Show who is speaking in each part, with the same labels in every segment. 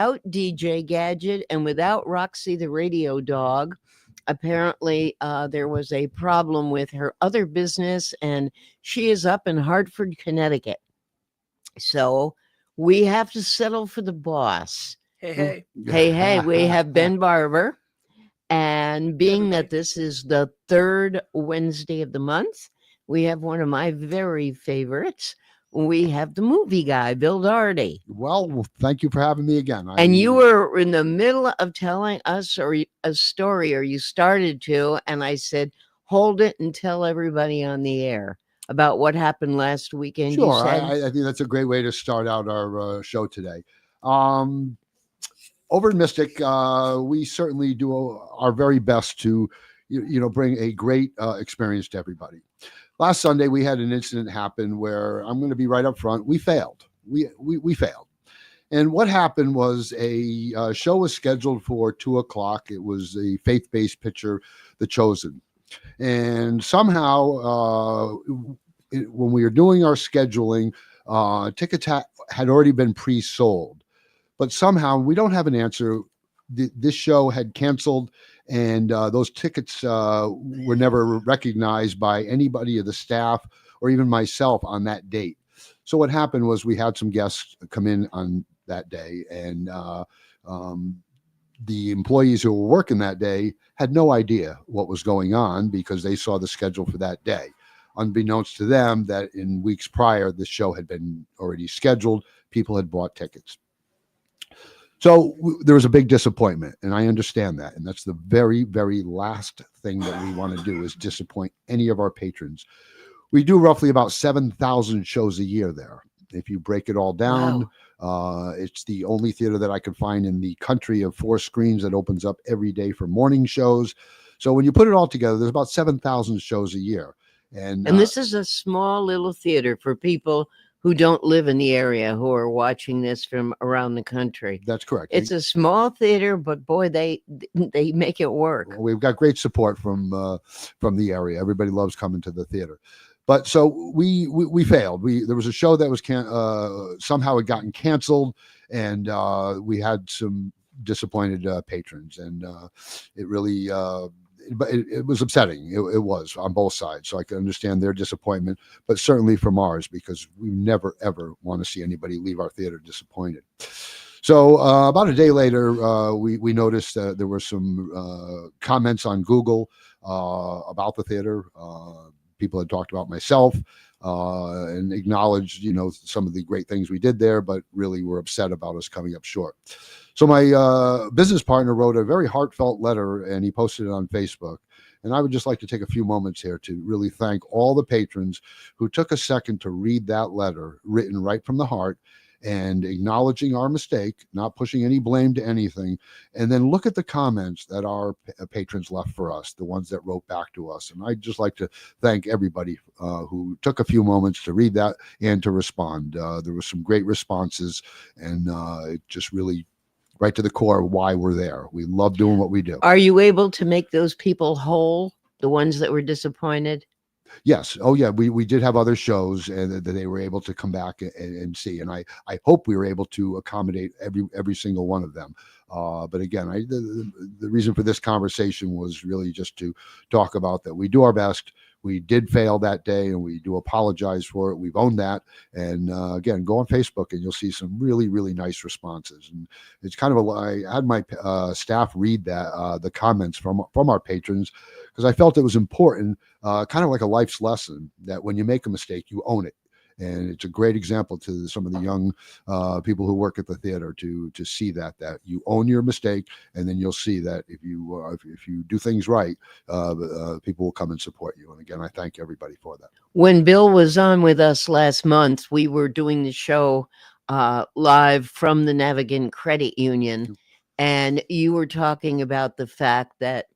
Speaker 1: without DJ Gadget and without Roxy the radio dog. Apparently, there was a problem with her other business, and she is up in Hartford, Connecticut. So we have to settle for the boss.
Speaker 2: Hey, hey.
Speaker 1: Hey, we have Ben Barber. And being that
Speaker 2: everybody.
Speaker 1: this is the third Wednesday of the month, we have one of my very favorites. We have the movie guy, Bill Doherty.
Speaker 3: Well, thank you for having me again.
Speaker 1: And you were in the middle of telling us a story, or you started to, and I said, hold it and tell everybody on the air about what happened last weekend.
Speaker 3: Sure,
Speaker 1: You said,
Speaker 3: I think that's a great way to start out our show today. Over in Mystic, we certainly do our very best to, bring a great experience to everybody. Last Sunday, we had an incident happen where I'm going to be right up front. We failed. We failed. And what happened was a show was scheduled for 2:00. It was a faith-based picture, The Chosen. And somehow, when we were doing our scheduling, tickets had already been pre-sold. But somehow we don't have an answer. This show had canceled, and those tickets were never recognized by anybody of the staff or even myself on that date. So what happened was we had some guests come in on that day, and the employees who were working that day had no idea what was going on because they saw the schedule for that day. Unbeknownst to them, that in weeks prior, the show had been already scheduled. People had bought tickets. So there was a big disappointment, and I understand that. And that's the very, very last thing that we want to do is disappoint any of our patrons. We do roughly about 7,000 shows a year there. If you break it all down, it's the only theater that I could find in the country of 4 screens that opens up every day for morning shows. So when you put it all together, there's about 7,000 shows a year. And
Speaker 1: this is a small little theater for people who don't live in the area, who are watching this from around the country.
Speaker 3: That's correct.
Speaker 1: It's a small theater, but boy, they make it work.
Speaker 3: Well, we've got great support from the area. Everybody loves coming to the theater. But so we failed. There was a show that was somehow had gotten canceled, and we had some disappointed patrons, and it really. But it was upsetting. It was on both sides. So I can understand their disappointment, but certainly from ours, because we never, ever want to see anybody leave our theater disappointed. So about a day later, we noticed there were some comments on Google about the theater. People had talked about myself and acknowledged, some of the great things we did there, but really were upset about us coming up short. So my business partner wrote a very heartfelt letter, and he posted it on Facebook. And I would just like to take a few moments here to really thank all the patrons who took a second to read that letter written right from the heart and acknowledging our mistake, not pushing any blame to anything. And then look at the comments that our patrons left for us, the ones that wrote back to us. And I'd just like to thank everybody who took a few moments to read that and to respond. There were some great responses, and it just really right to the core of why we're there. We love doing what we do.
Speaker 1: Are you able to make those people whole, the ones that were disappointed?
Speaker 3: Yes. Oh, yeah. We did have other shows, and that they were able to come back and see. And I hope we were able to accommodate every single one of them. But again, the reason for this conversation was really just to talk about that we do our best. We did fail that day, and we do apologize for it. We've owned that. And again, go on Facebook, and you'll see some really, really nice responses. And it's kind of I had my staff read the comments from our patrons, because I felt it was important, kind of like a life's lesson, that when you make a mistake, you own it. And it's a great example to some of the young people who work at the theater to see that you own your mistake, and then you'll see that if you do things right, people will come and support you. And again, I thank everybody for that.
Speaker 1: When Bill was on with us last month, we were doing the show live from the Navigant Credit Union, and you were talking about the fact that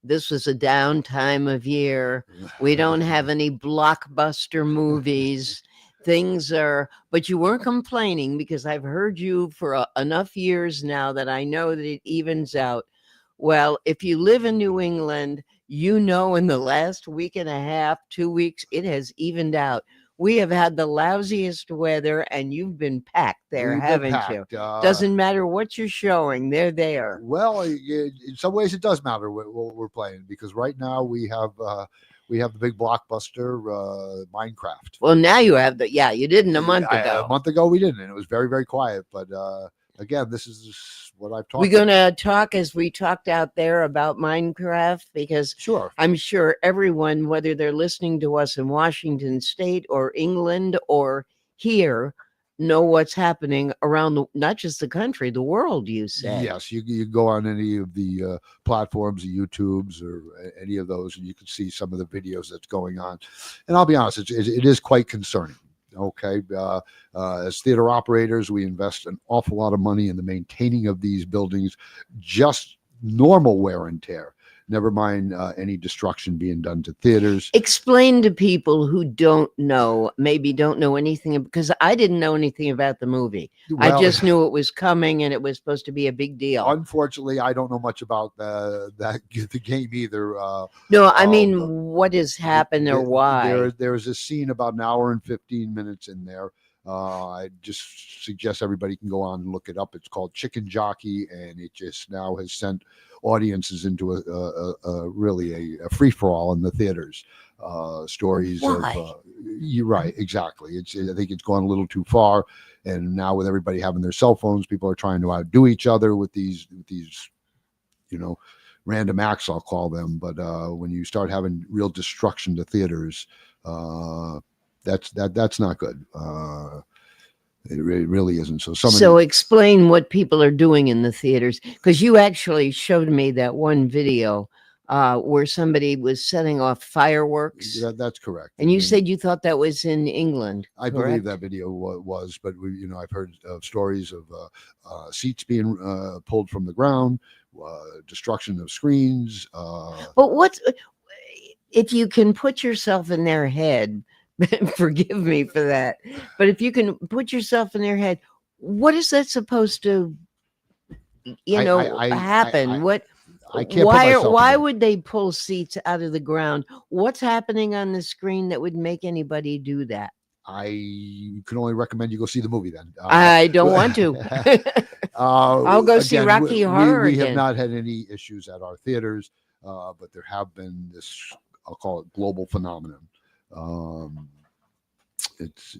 Speaker 1: this was a down time of year. We don't have any blockbuster movies. Things are, but you weren't complaining, because I've heard you for enough years now that I know that it evens out. Well, if you live in New England, in the last week and a half, 2 weeks, it has evened out. we have had the lousiest weather, and you've been packed there,
Speaker 3: We've been
Speaker 1: haven't you?
Speaker 3: packed.
Speaker 1: Doesn't matter what you're showing, they're there.
Speaker 3: Well, in some ways, it does matter what we're playing, because right now we have the big blockbuster Minecraft.
Speaker 1: Well, now you have the, yeah, you didn't a month
Speaker 3: A
Speaker 1: ago.
Speaker 3: month ago we didn't, and it was very, very quiet. But again, this is what I've talked.
Speaker 1: We're going to talk as we talked out there about Minecraft, because
Speaker 3: Sure.
Speaker 1: I'm sure everyone, whether they're listening to us in Washington State or England or here, know what's happening around not just the country, the world, you said.
Speaker 3: Yes, you go on any of the platforms, the YouTubes or any of those, and you can see some of the videos that's going on. And I'll be honest, it is quite concerning. Okay, as theater operators, we invest an awful lot of money in the maintaining of these buildings, just normal wear and tear. Never mind any destruction being done to theaters.
Speaker 1: Explain to people who maybe don't know anything, because I didn't know anything about the movie. I just knew it was coming and it was supposed to be a big deal.
Speaker 3: Unfortunately, I don't know much about the game either.
Speaker 1: No, I mean, what has happened or why?
Speaker 3: There's a scene about an hour and 15 minutes in there. I just suggest everybody can go on and look it up. It's called Chicken Jockey, and it just now has sent audiences into a really a free for all in the theaters. Stories
Speaker 1: Why?
Speaker 3: of you're right, exactly. I think it's gone a little too far, and now with everybody having their cell phones, people are trying to outdo each other with these random acts, I'll call them. But when you start having real destruction to theaters, that's not good. It really isn't. So
Speaker 1: explain what people are doing in the theaters, because you actually showed me that one video where somebody was setting off fireworks.
Speaker 3: That's correct.
Speaker 1: And you said you thought that was in England.
Speaker 3: I believe that video was, but I've heard stories of seats being pulled from the ground, destruction of screens.
Speaker 1: But if you can put yourself in their head? Forgive me for that, but if you can put yourself in their head, what is that supposed to, happen?
Speaker 3: I can't.
Speaker 1: Why would they pull seats out of the ground? What's happening on the screen that would make anybody do that?
Speaker 3: I can only recommend you go see the movie then.
Speaker 1: I don't want to. I'll go see Rocky Horror
Speaker 3: we
Speaker 1: again.
Speaker 3: have not had any issues at our theaters, but there have been this, I'll call it, global phenomenon. It's a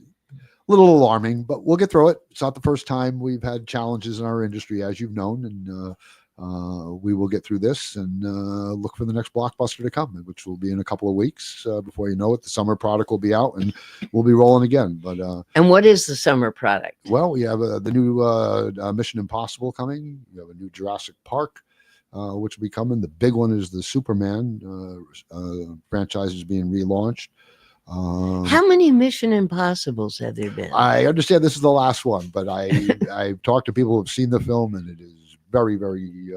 Speaker 3: little alarming, but we'll get through it. It's not the first time we've had challenges in our industry, as you've known, and we will get through this and look for the next blockbuster to come, which will be in a couple of weeks. Before you know it, the summer product will be out and we'll be rolling again. But
Speaker 1: and what is the summer product?
Speaker 3: Well, we have the new Mission Impossible coming. We have a new Jurassic Park, which will be coming. The big one is the Superman franchise is being relaunched.
Speaker 1: How many Mission Impossibles have there been?
Speaker 3: I understand this is the last one, but I've talked to people who have seen the film, and it is very, very,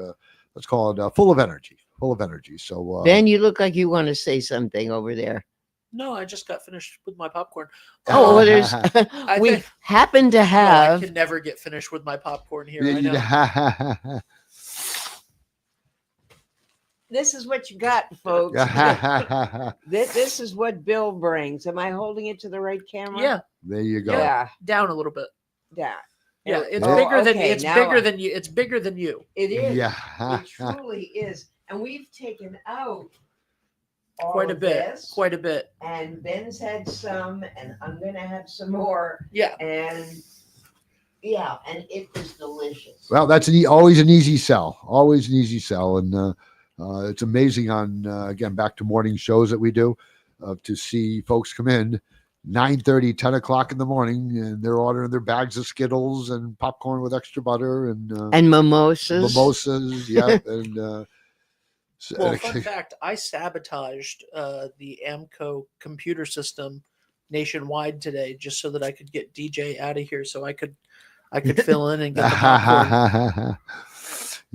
Speaker 3: let's call it full of energy. So,
Speaker 1: Ben, you look like you want to say something over there.
Speaker 2: No, I just got finished with my popcorn.
Speaker 1: Oh, well, there's we happen to have.
Speaker 2: No, I can never get finished with my popcorn here. I know.
Speaker 1: This is what you got, folks. This is what Bill brings. Am I holding it to the right camera?
Speaker 2: Yeah.
Speaker 3: There you go.
Speaker 1: Yeah.
Speaker 2: Down a little bit.
Speaker 1: Yeah.
Speaker 2: Yeah, it's
Speaker 3: Oh,
Speaker 2: bigger than
Speaker 1: okay,
Speaker 2: it's
Speaker 1: now
Speaker 2: bigger than you. It's bigger than you.
Speaker 1: It is.
Speaker 3: Yeah.
Speaker 1: It truly is. And we've taken out all
Speaker 2: Quite a
Speaker 1: of
Speaker 2: bit.
Speaker 1: this,
Speaker 2: Quite a bit.
Speaker 1: and Ben's had some, and I'm gonna have some more.
Speaker 2: Yeah.
Speaker 1: And it was delicious.
Speaker 3: Well, that's always an easy sell. Always an easy sell. And it's amazing on, again, back to morning shows that we do, to see folks come in 9:30, 10 o'clock in the morning, and they're ordering their bags of Skittles and popcorn with extra butter and
Speaker 1: mimosas.
Speaker 3: Yeah. And
Speaker 2: well, fun fact, I sabotaged the Amco computer system nationwide today just so that I could get DJ out of here so I could fill in and get the popcorn.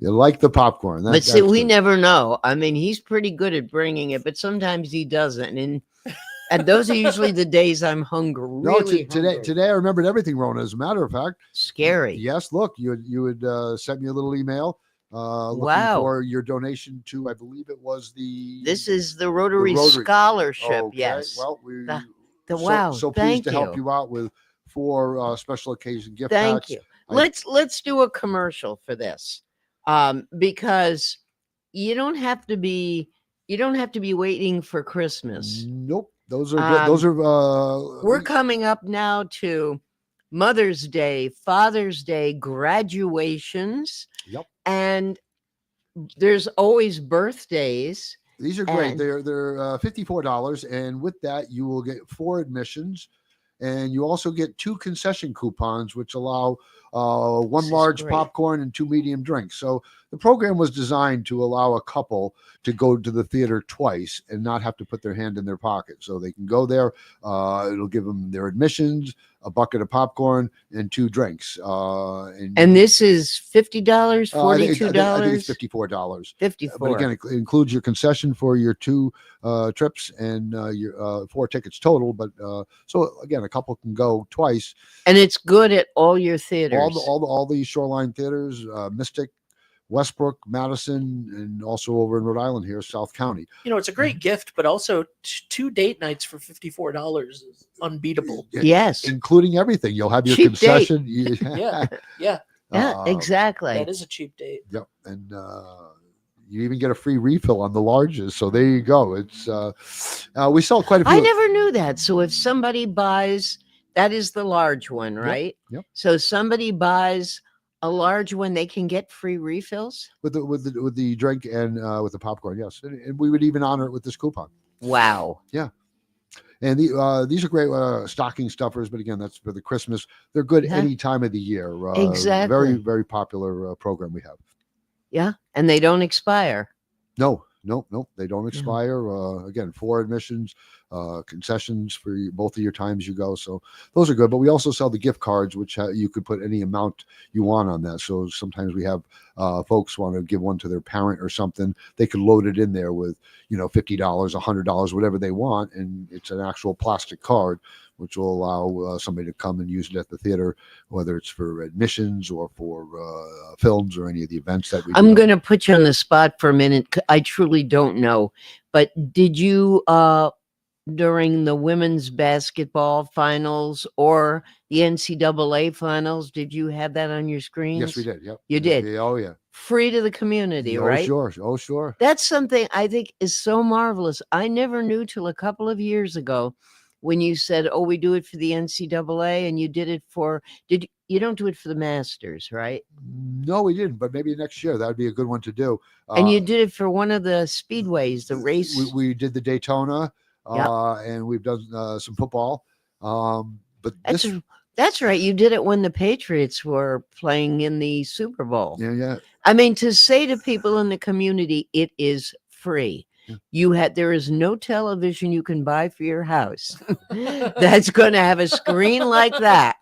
Speaker 3: You like the popcorn.
Speaker 1: But see, we never know. I mean, he's pretty good at bringing it, but sometimes he doesn't. And those are usually the days I'm hungry. Really
Speaker 3: today I remembered everything, Rona. As a matter of fact,
Speaker 1: scary.
Speaker 3: Yes, look, you had sent me a little email. Looking for your donation to, I believe it was
Speaker 1: this is the Rotary Scholarship.
Speaker 3: Okay.
Speaker 1: Yes.
Speaker 3: Well,
Speaker 1: Wow.
Speaker 3: So pleased
Speaker 1: Thank
Speaker 3: to help
Speaker 1: you.
Speaker 3: you out with 4 special occasion gift
Speaker 1: Thank
Speaker 3: packs.
Speaker 1: you. Let's do a commercial for this, because you don't have to be waiting for Christmas.
Speaker 3: Nope, those are good. Those are
Speaker 1: We're coming up now to Mother's Day, Father's Day, graduations.
Speaker 3: Yep.
Speaker 1: And there's always birthdays.
Speaker 3: These are great.
Speaker 1: And
Speaker 3: They're $54, and with that you will get 4 admissions, and you also get 2 concession coupons, which allow 1
Speaker 1: This is
Speaker 3: large
Speaker 1: great.
Speaker 3: popcorn and 2 medium drinks. So the program was designed to allow a couple to go to the theater twice and not have to put their hand in their pocket. So they can go there. It'll give them their admissions, a bucket of popcorn, and 2 drinks.
Speaker 1: And this is $50, $42.
Speaker 3: I think it's $54.
Speaker 1: 54.
Speaker 3: But again, it includes your concession for your 2 trips and your 4 tickets total. But so again, a couple can go twice.
Speaker 1: And it's good at all your theaters.
Speaker 3: All the Shoreline theaters, Mystic, Westbrook, Madison, and also over in Rhode Island here, South County.
Speaker 2: It's a great gift, but also 2 date nights for $54 is unbeatable.
Speaker 1: Yes,
Speaker 3: including everything. You'll have your
Speaker 1: cheap
Speaker 3: concession.
Speaker 2: Yeah,
Speaker 1: yeah, exactly.
Speaker 2: that is a cheap date.
Speaker 3: Yep, and you even get a free refill on the larges. So there you go. It's we sell quite a few.
Speaker 1: I never knew that. So if somebody buys, that is the large one, right?
Speaker 3: Yep.
Speaker 1: So somebody buys a large one, they can get free refills
Speaker 3: with the drink and with the popcorn. Yes, and we would even honor it with this coupon.
Speaker 1: Wow.
Speaker 3: Yeah. And these are great stocking stuffers, but again, that's for the Christmas. They're good any time of the year.
Speaker 1: Exactly.
Speaker 3: Very, very popular program we have.
Speaker 1: Yeah, and they don't expire.
Speaker 3: No, they don't expire. Again, 4 admissions, concessions for both of your times you go. So those are good. But we also sell the gift cards, which you could put any amount you want on that. So sometimes we have folks want to give one to their parent or something. They could load it in there with, $50, $100, whatever they want. And it's an actual plastic card, which will allow somebody to come and use it at the theater, whether it's for admissions or for films or any of the events that we do.
Speaker 1: I'm going to put you on the spot for a minute. I truly don't know. But did you, during the women's basketball finals or the NCAA finals, did you have that on your screen?
Speaker 3: Yes, we did. Yep.
Speaker 1: You did?
Speaker 3: Yeah, oh, yeah.
Speaker 1: Free to the community, right?
Speaker 3: Sure. Oh, sure.
Speaker 1: That's something I think is so marvelous. I never knew till a couple of years ago when you said, "Oh, we do it for the NCAA," and you did it for. You don't do it for the Masters, right?
Speaker 3: No, we didn't. But maybe next year that would be a good one to do.
Speaker 1: And you did it for one of the speedways, the race.
Speaker 3: We did the Daytona, and we've done some football. But
Speaker 1: that's right. You did it when the Patriots were playing in the Super Bowl.
Speaker 3: Yeah.
Speaker 1: I mean, to say to people in the community, it is free. There is no television you can buy for your house that's going to have a screen like that.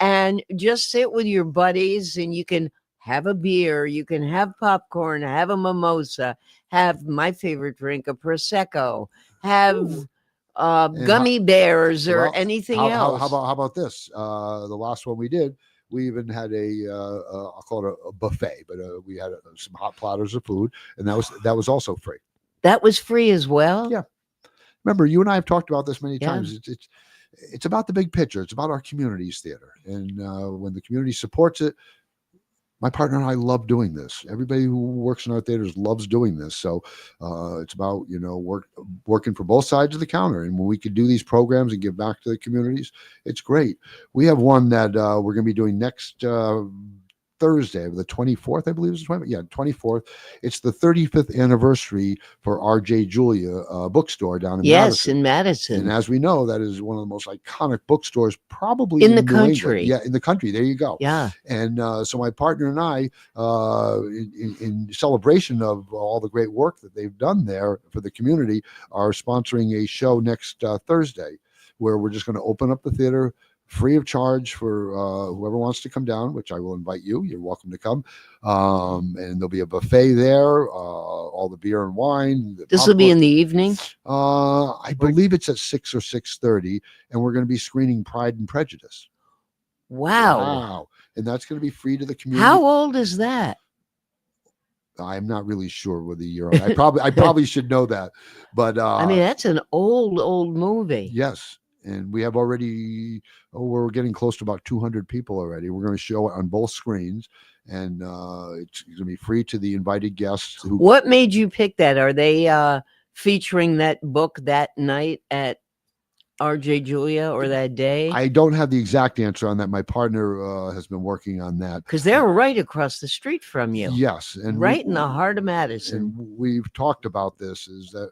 Speaker 1: And just sit with your buddies and you can have a beer, you can have popcorn, have a mimosa, have my favorite drink, a Prosecco, have gummy bears or anything else.
Speaker 3: How about this? The last one we did, we even had I'll call it a buffet, but we had some hot platters of food, and that was also free.
Speaker 1: That was free as well?
Speaker 3: Yeah. Remember, you and I have talked about this many times. It's about the big picture. It's about our community's theater. And when the community supports it, my partner and I love doing this. Everybody who works in our theaters loves doing this. So it's about, working for both sides of the counter. And when we could do these programs and give back to the communities, it's great. We have one that we're going to be doing next Thursday, the 24th, I believe is the 24th. It's the 35th anniversary for R.J. Julia bookstore down in Madison.
Speaker 1: In Madison.
Speaker 3: And as we know, that is one of the most iconic bookstores probably
Speaker 1: in the
Speaker 3: New
Speaker 1: country.
Speaker 3: England. Yeah, in the country. There you go.
Speaker 1: Yeah.
Speaker 3: And so my partner and I, in celebration of all the great work that they've done there for the community, are sponsoring a show next Thursday where we're just going to open up the theater free of charge for whoever wants to come down, which I will invite you. You're welcome to come. And there'll be a buffet there, all the beer and wine.
Speaker 1: This will be in the evening?
Speaker 3: I believe it's at 6 or 6:30, and we're going to be screening Pride and Prejudice.
Speaker 1: Wow.
Speaker 3: And that's going to be free to the community.
Speaker 1: How old is that?
Speaker 3: I'm not really sure whether you're on. I probably should know that. But
Speaker 1: I mean, that's an old movie.
Speaker 3: Yes. and we have already. Oh, we're getting close to about 200 people already. We're going to show it on both screens, and it's going to be free to the invited guests.
Speaker 1: What made you pick that? Are they featuring that book that night at RJ Julia or that day?
Speaker 3: I don't have the exact answer on that. My partner has been working on that
Speaker 1: because they're right across the street from you.
Speaker 3: Yes, and
Speaker 1: right in the heart of Madison.
Speaker 3: And we've talked about this. Is that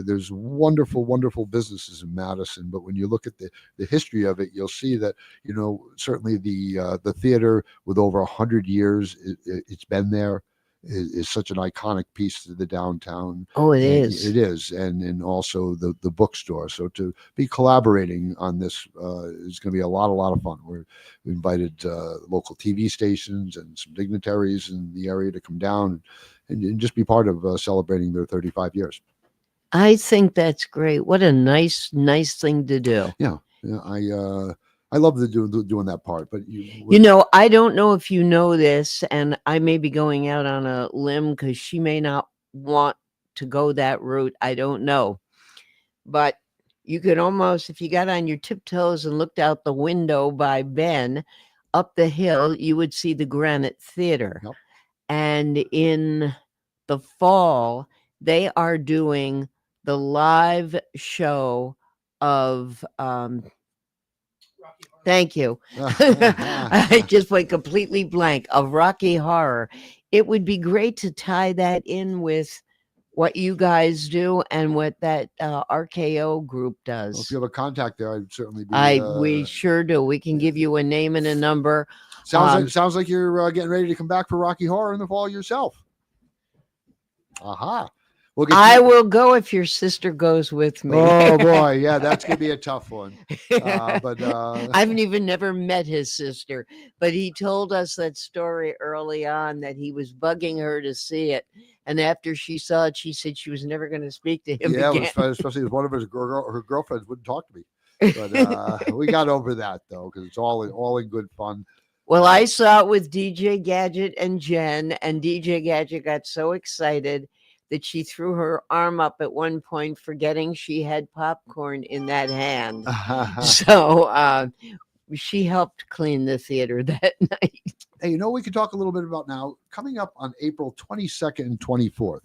Speaker 3: there's wonderful, wonderful businesses in Madison, but when you look at the history of it, you'll see that certainly the theater with over 100 years, it's been there. Is such an iconic piece to the downtown.
Speaker 1: Oh, it is.
Speaker 3: It is, and also the bookstore. So to be collaborating on this is going to be a lot of fun. We invited local TV stations and some dignitaries in the area to come down and just be part of celebrating their 35 years.
Speaker 1: I think that's great. What a nice thing to do.
Speaker 3: Yeah, I love doing that part, but
Speaker 1: I don't know if you know this, and I may be going out on a limb because she may not want to go that route. I don't know, but you could almost, if you got on your tiptoes and looked out the window by Ben, up the hill, you would see the Granite Theater.
Speaker 3: Yep.
Speaker 1: And in the fall, they are doing the live show of thank you. I just went completely blank of Rocky Horror. It would be great to tie that in with what you guys do and what that RKO group does.
Speaker 3: Well, if you have a contact there, I'd certainly be.
Speaker 1: We sure do. We can give you a name and a number.
Speaker 3: Sounds like you're getting ready to come back for Rocky Horror in the fall yourself. Aha.
Speaker 1: I will go if your sister goes with me.
Speaker 3: Oh boy, yeah, that's gonna be a tough one. But
Speaker 1: I've never met his sister, but he told us that story early on that he was bugging her to see it, and after she saw it, she said she was never going to speak to him again.
Speaker 3: Especially as one of her girlfriends wouldn't talk to me. But we got over that though, because it's all in good fun.
Speaker 1: Well, I saw it with DJ Gadget and Jen, and DJ Gadget got so excited that she threw her arm up at one point, forgetting she had popcorn in that hand. So she helped clean the theater that night.
Speaker 3: Hey, we can talk a little bit about now, coming up on April 22nd and 24th.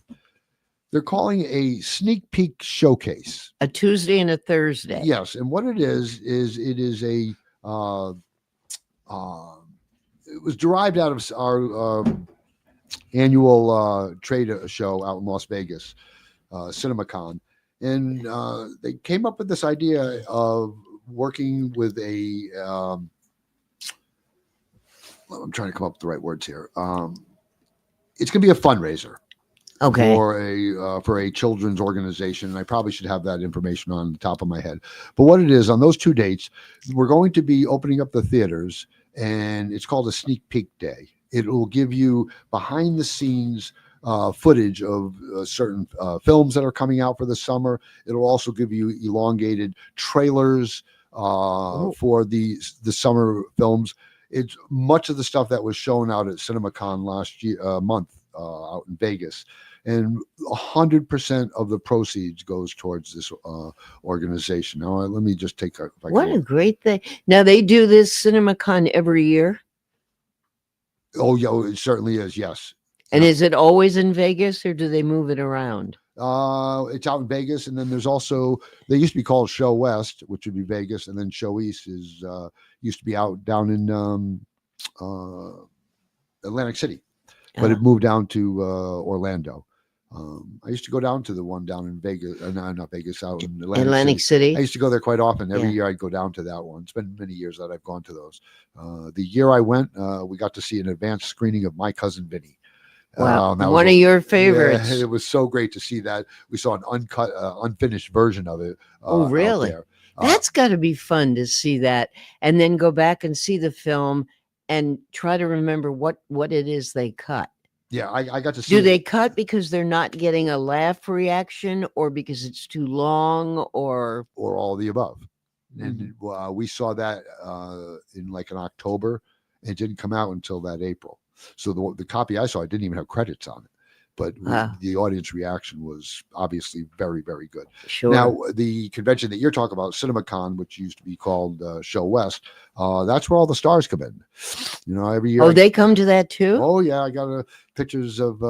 Speaker 3: They're calling a sneak peek showcase.
Speaker 1: A Tuesday and a Thursday.
Speaker 3: Yes, and what it is it is a it was derived out of our annual trade show out in Las Vegas, CinemaCon, and they came up with this idea of working with a. I'm trying to come up with the right words here. It's going to be a fundraiser.
Speaker 1: Okay.
Speaker 3: For a children's organization, and I probably should have that information on the top of my head. But what it is, on those two dates, we're going to be opening up the theaters, and it's called a sneak peek day. It will give you behind the scenes footage of certain films that are coming out for the summer. It'll also give you elongated trailers for the summer films. It's much of the stuff that was shown out at CinemaCon last month out in Vegas. And 100% of the proceeds goes towards this organization. Now, let me just take a...
Speaker 1: What a great thing. Now, they do this CinemaCon every year?
Speaker 3: Oh, yeah, it certainly is, yes.
Speaker 1: And is it always in Vegas, or do they move it around?
Speaker 3: It's out in Vegas, and then there's also... They used to be called Show West, which would be Vegas, and then Show East is used to be out down in Atlantic City. But it moved down to Orlando. I used to go down to the one down in Vegas, not Vegas, out in
Speaker 1: Atlantic City.
Speaker 3: I used to go there quite often. Every year I'd go down to that one. It's been many years that I've gone to those. The year I went, we got to see an advanced screening of My Cousin Vinny.
Speaker 1: Wow, one of your favorites.
Speaker 3: Yeah, it was so great to see that. We saw an uncut, unfinished version of it.
Speaker 1: Oh, really? That's got to be fun to see that, and then go back and see the film and try to remember what it is they cut.
Speaker 3: Yeah, I got to see.
Speaker 1: Do they cut because they're not getting a laugh reaction, or because it's too long, or
Speaker 3: all of the above? And we saw that in October. It didn't come out until that April. So the copy I saw, it didn't even have credits on it. but the audience reaction was obviously very, very good.
Speaker 1: Sure.
Speaker 3: Now, the convention that you're talking about, CinemaCon, which used to be called Show West, that's where all the stars come in. Every year.
Speaker 1: Oh, they come to that too?
Speaker 3: Oh, yeah. I got pictures of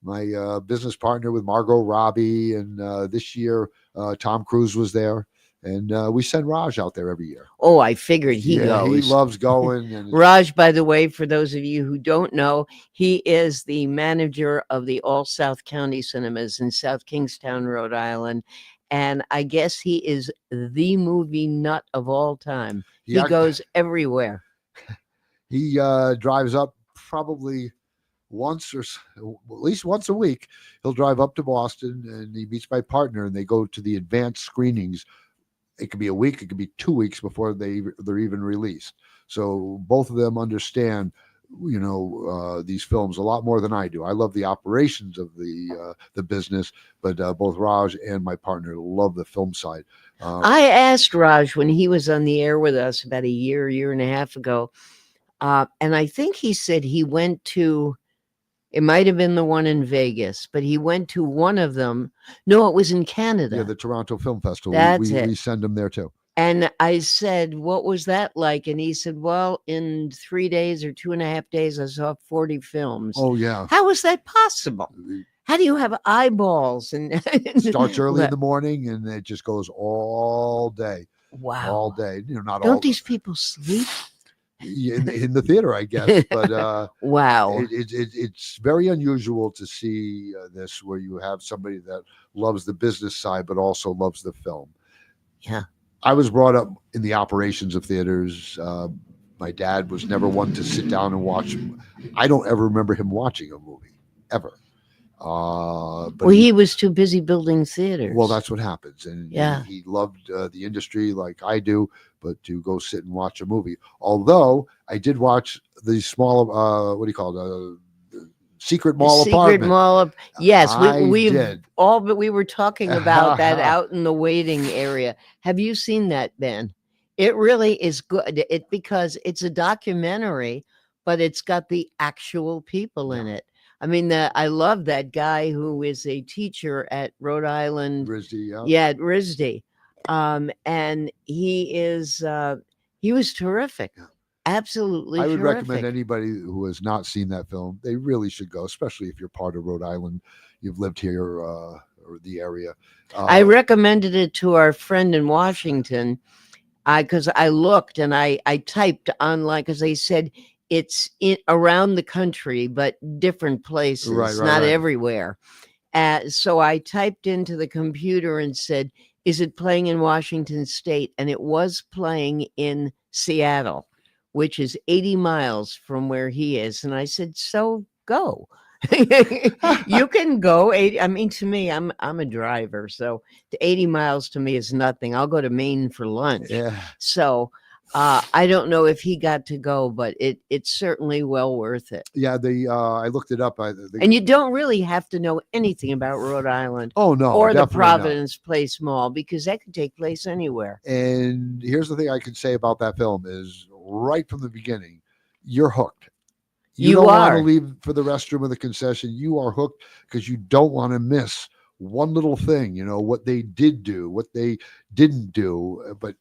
Speaker 3: my business partner with Margot Robbie, and this year Tom Cruise was there. And we send Raj out there every year.
Speaker 1: Oh, I figured he goes.
Speaker 3: He loves going. And
Speaker 1: Raj, by the way, for those of you who don't know, he is the manager of the All South County Cinemas in South Kingstown, Rhode Island. And I guess he is the movie nut of all time. He goes everywhere.
Speaker 3: He drives up probably once or at least once a week. He'll drive up to Boston and he meets my partner and they go to the advanced screenings. It could be a week, it could be 2 weeks before they're even released. So both of them understand, these films a lot more than I do. I love the operations of the business, but both Raj and my partner love the film side.
Speaker 1: I asked Raj when he was on the air with us about a year and a half ago, and I think he said he went to. It might have been the one in Vegas, but he went to one of them. No, it was in Canada.
Speaker 3: Yeah, the Toronto Film Festival.
Speaker 1: That's it.
Speaker 3: We send them there too.
Speaker 1: And I said, what was that like? And he said, well, in 3 days or 2.5 days, I saw 40 films.
Speaker 3: Oh, yeah.
Speaker 1: How is that possible? How do you have eyeballs? And
Speaker 3: it starts early in the morning and it just goes all day.
Speaker 1: Wow.
Speaker 3: All day. Not
Speaker 1: Don't
Speaker 3: all
Speaker 1: these people sleep?
Speaker 3: In the theater, I guess. But
Speaker 1: wow,
Speaker 3: it's very unusual to see this where you have somebody that loves the business side but also loves the film.
Speaker 1: Yeah,
Speaker 3: I was brought up in the operations of theaters. My dad was never one to sit down and watch. I don't ever remember him watching a movie ever.
Speaker 1: But he was too busy building theaters.
Speaker 3: Well, that's what happens. And
Speaker 1: yeah,
Speaker 3: he loved the industry like I do, but to go sit and watch a movie. Although I did watch the small, what do you call it? Secret Mall Apartment.
Speaker 1: Yes, we did. But we were talking about that out in the waiting area. Have you seen that, Ben? It really is good. Because it's a documentary, but it's got the actual people in it. I mean, I love that guy who is a teacher at Rhode Island.
Speaker 3: RISD,
Speaker 1: yeah, at RISD. And he was terrific. Yeah. Absolutely.
Speaker 3: I would recommend anybody who has not seen that film, they really should go, especially if you're part of Rhode Island, you've lived here or the area.
Speaker 1: I recommended it to our friend in Washington because I looked and I typed online because they said it's around the country, but different places, not everywhere. So I typed into the computer and said, is it playing in Washington State? And it was playing in Seattle, which is 80 miles from where he is. And I said, so go. You can go 80. I mean, to me, I'm a driver. So 80 miles to me is nothing. I'll go to Maine for lunch.
Speaker 3: Yeah.
Speaker 1: So I don't know if he got to go, but it's certainly well worth it.
Speaker 3: Yeah, I looked it up.
Speaker 1: And you don't really have to know anything about Rhode Island.
Speaker 3: Oh, no.
Speaker 1: Or the Providence Place Mall, because that could take place anywhere.
Speaker 3: And here's the thing I can say about that film is right from the beginning, you're hooked. You don't want to leave for the restroom or the concession. You are hooked because you don't want to miss one little thing, what they did do, what they didn't do, but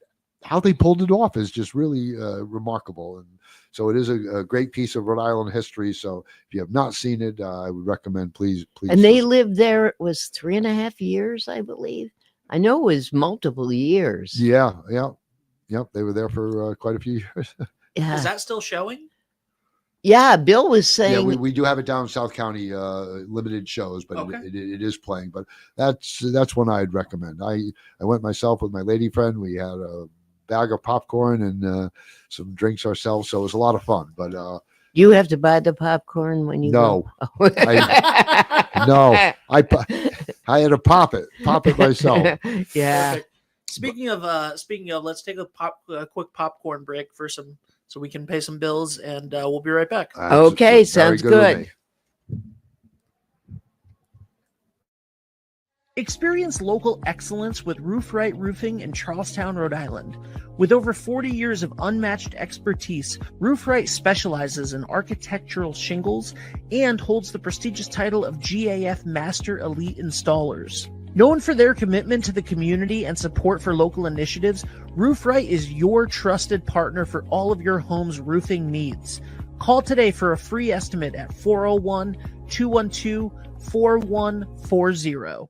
Speaker 3: how they pulled it off is just really remarkable. And so it is a great piece of Rhode Island history. So if you have not seen it, I would recommend please.
Speaker 1: And they lived there, it was 3.5 years, I believe. I know it was multiple years.
Speaker 3: Yeah. They were there for quite a few years.
Speaker 2: Yeah. Is that still showing?
Speaker 1: Yeah, Bill was saying.
Speaker 3: Yeah, we do have it down in South County, limited shows, but okay. it is playing. But that's one I'd recommend. I went myself with my lady friend. We had a bag of popcorn and some drinks ourselves, so it was a lot of fun. But
Speaker 1: you have to buy the popcorn when you
Speaker 3: no,
Speaker 1: go.
Speaker 3: I had to pop it myself.
Speaker 1: Yeah.
Speaker 2: Perfect. Speaking of, let's take a quick popcorn break for some, so we can pay some bills, and we'll be right back.
Speaker 1: Okay, sounds good.
Speaker 2: Experience local excellence with Roof Right Roofing in Charlestown, Rhode Island. With over 40 years of unmatched expertise, Roof Right specializes in architectural shingles and holds the prestigious title of GAF Master Elite Installers. Known for their commitment to the community and support for local initiatives, Roof Right is your trusted partner for all of your home's roofing needs. Call today for a free estimate at 401-212-4140.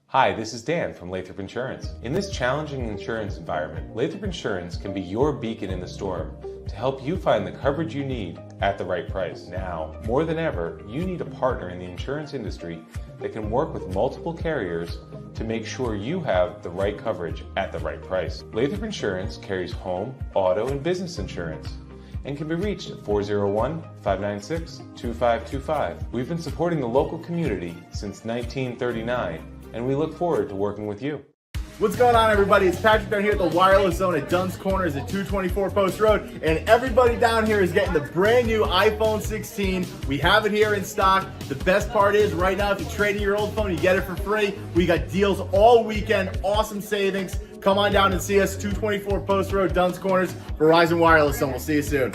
Speaker 4: Hi, this is Dan from Lathrop Insurance. In this challenging insurance environment, Lathrop Insurance can be your beacon in the storm to help you find the coverage you need at the right price. Now, more than ever, you need a partner in the insurance industry that can work with multiple carriers to make sure you have the right coverage at the right price. Lathrop Insurance carries home, auto, and business insurance and can be reached at 401-596-2525. We've been supporting the local community since 1939, and we look forward to working with you.
Speaker 5: What's going on, everybody? It's Patrick down here at the Wireless Zone at Dunn's Corners at 224 Post Road, and everybody down here is getting the brand new iPhone 16. We have it here in stock. The best part is right now, if you trade in your old phone, you get it for free. We got deals all weekend, awesome savings. Come on down and see us, 224 Post Road, Dunn's Corners, Verizon Wireless Zone. We'll see you soon.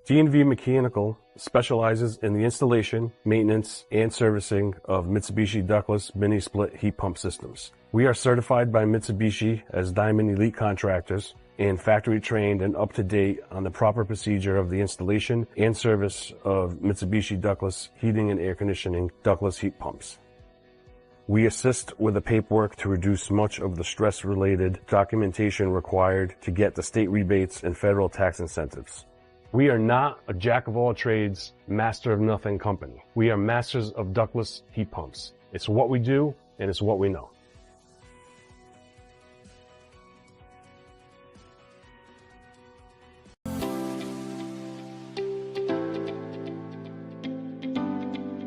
Speaker 6: D&V Mechanical specializes in the installation, maintenance, and servicing of Mitsubishi ductless mini-split heat pump systems. We are certified by Mitsubishi as Diamond Elite contractors and factory trained and up to date on the proper procedure of the installation and service of Mitsubishi ductless heating and air conditioning ductless heat pumps. We assist with the paperwork to reduce much of the stress-related documentation required to get the state rebates and federal tax incentives. We are not a jack-of-all-trades, master-of-nothing company. We are masters of ductless heat pumps. It's what we do, and it's what we know.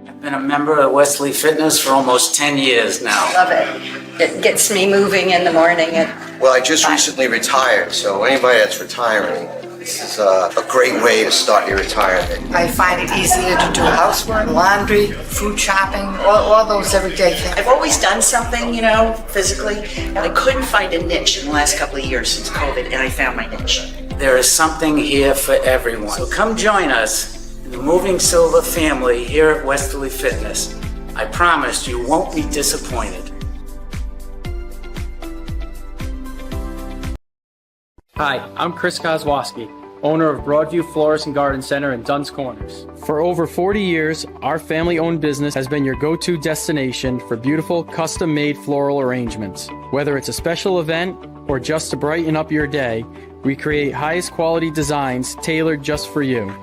Speaker 7: I've been a member of Wesley Fitness for almost 10 years now.
Speaker 8: Love it. It gets me moving in the morning.
Speaker 9: Well, I just recently retired, so anybody that's retiring, this is a great way to start your retirement.
Speaker 8: I find it easier to do housework, laundry, food shopping, all those everyday things.
Speaker 10: I've always done something, physically, and I couldn't find a niche in the last couple of years since COVID, and I found my niche.
Speaker 7: There is something here for everyone. So come join us in the Moving Silver family here at Westerly Fitness. I promise you won't be disappointed.
Speaker 11: Hi, I'm Chris Kozłowski, owner of Broadview Florist and Garden Center in Dunn's Corners. For over 40 years, our family-owned business has been your go-to destination for beautiful, custom-made floral arrangements. Whether it's a special event or just to brighten up your day, we create highest quality designs tailored just for you.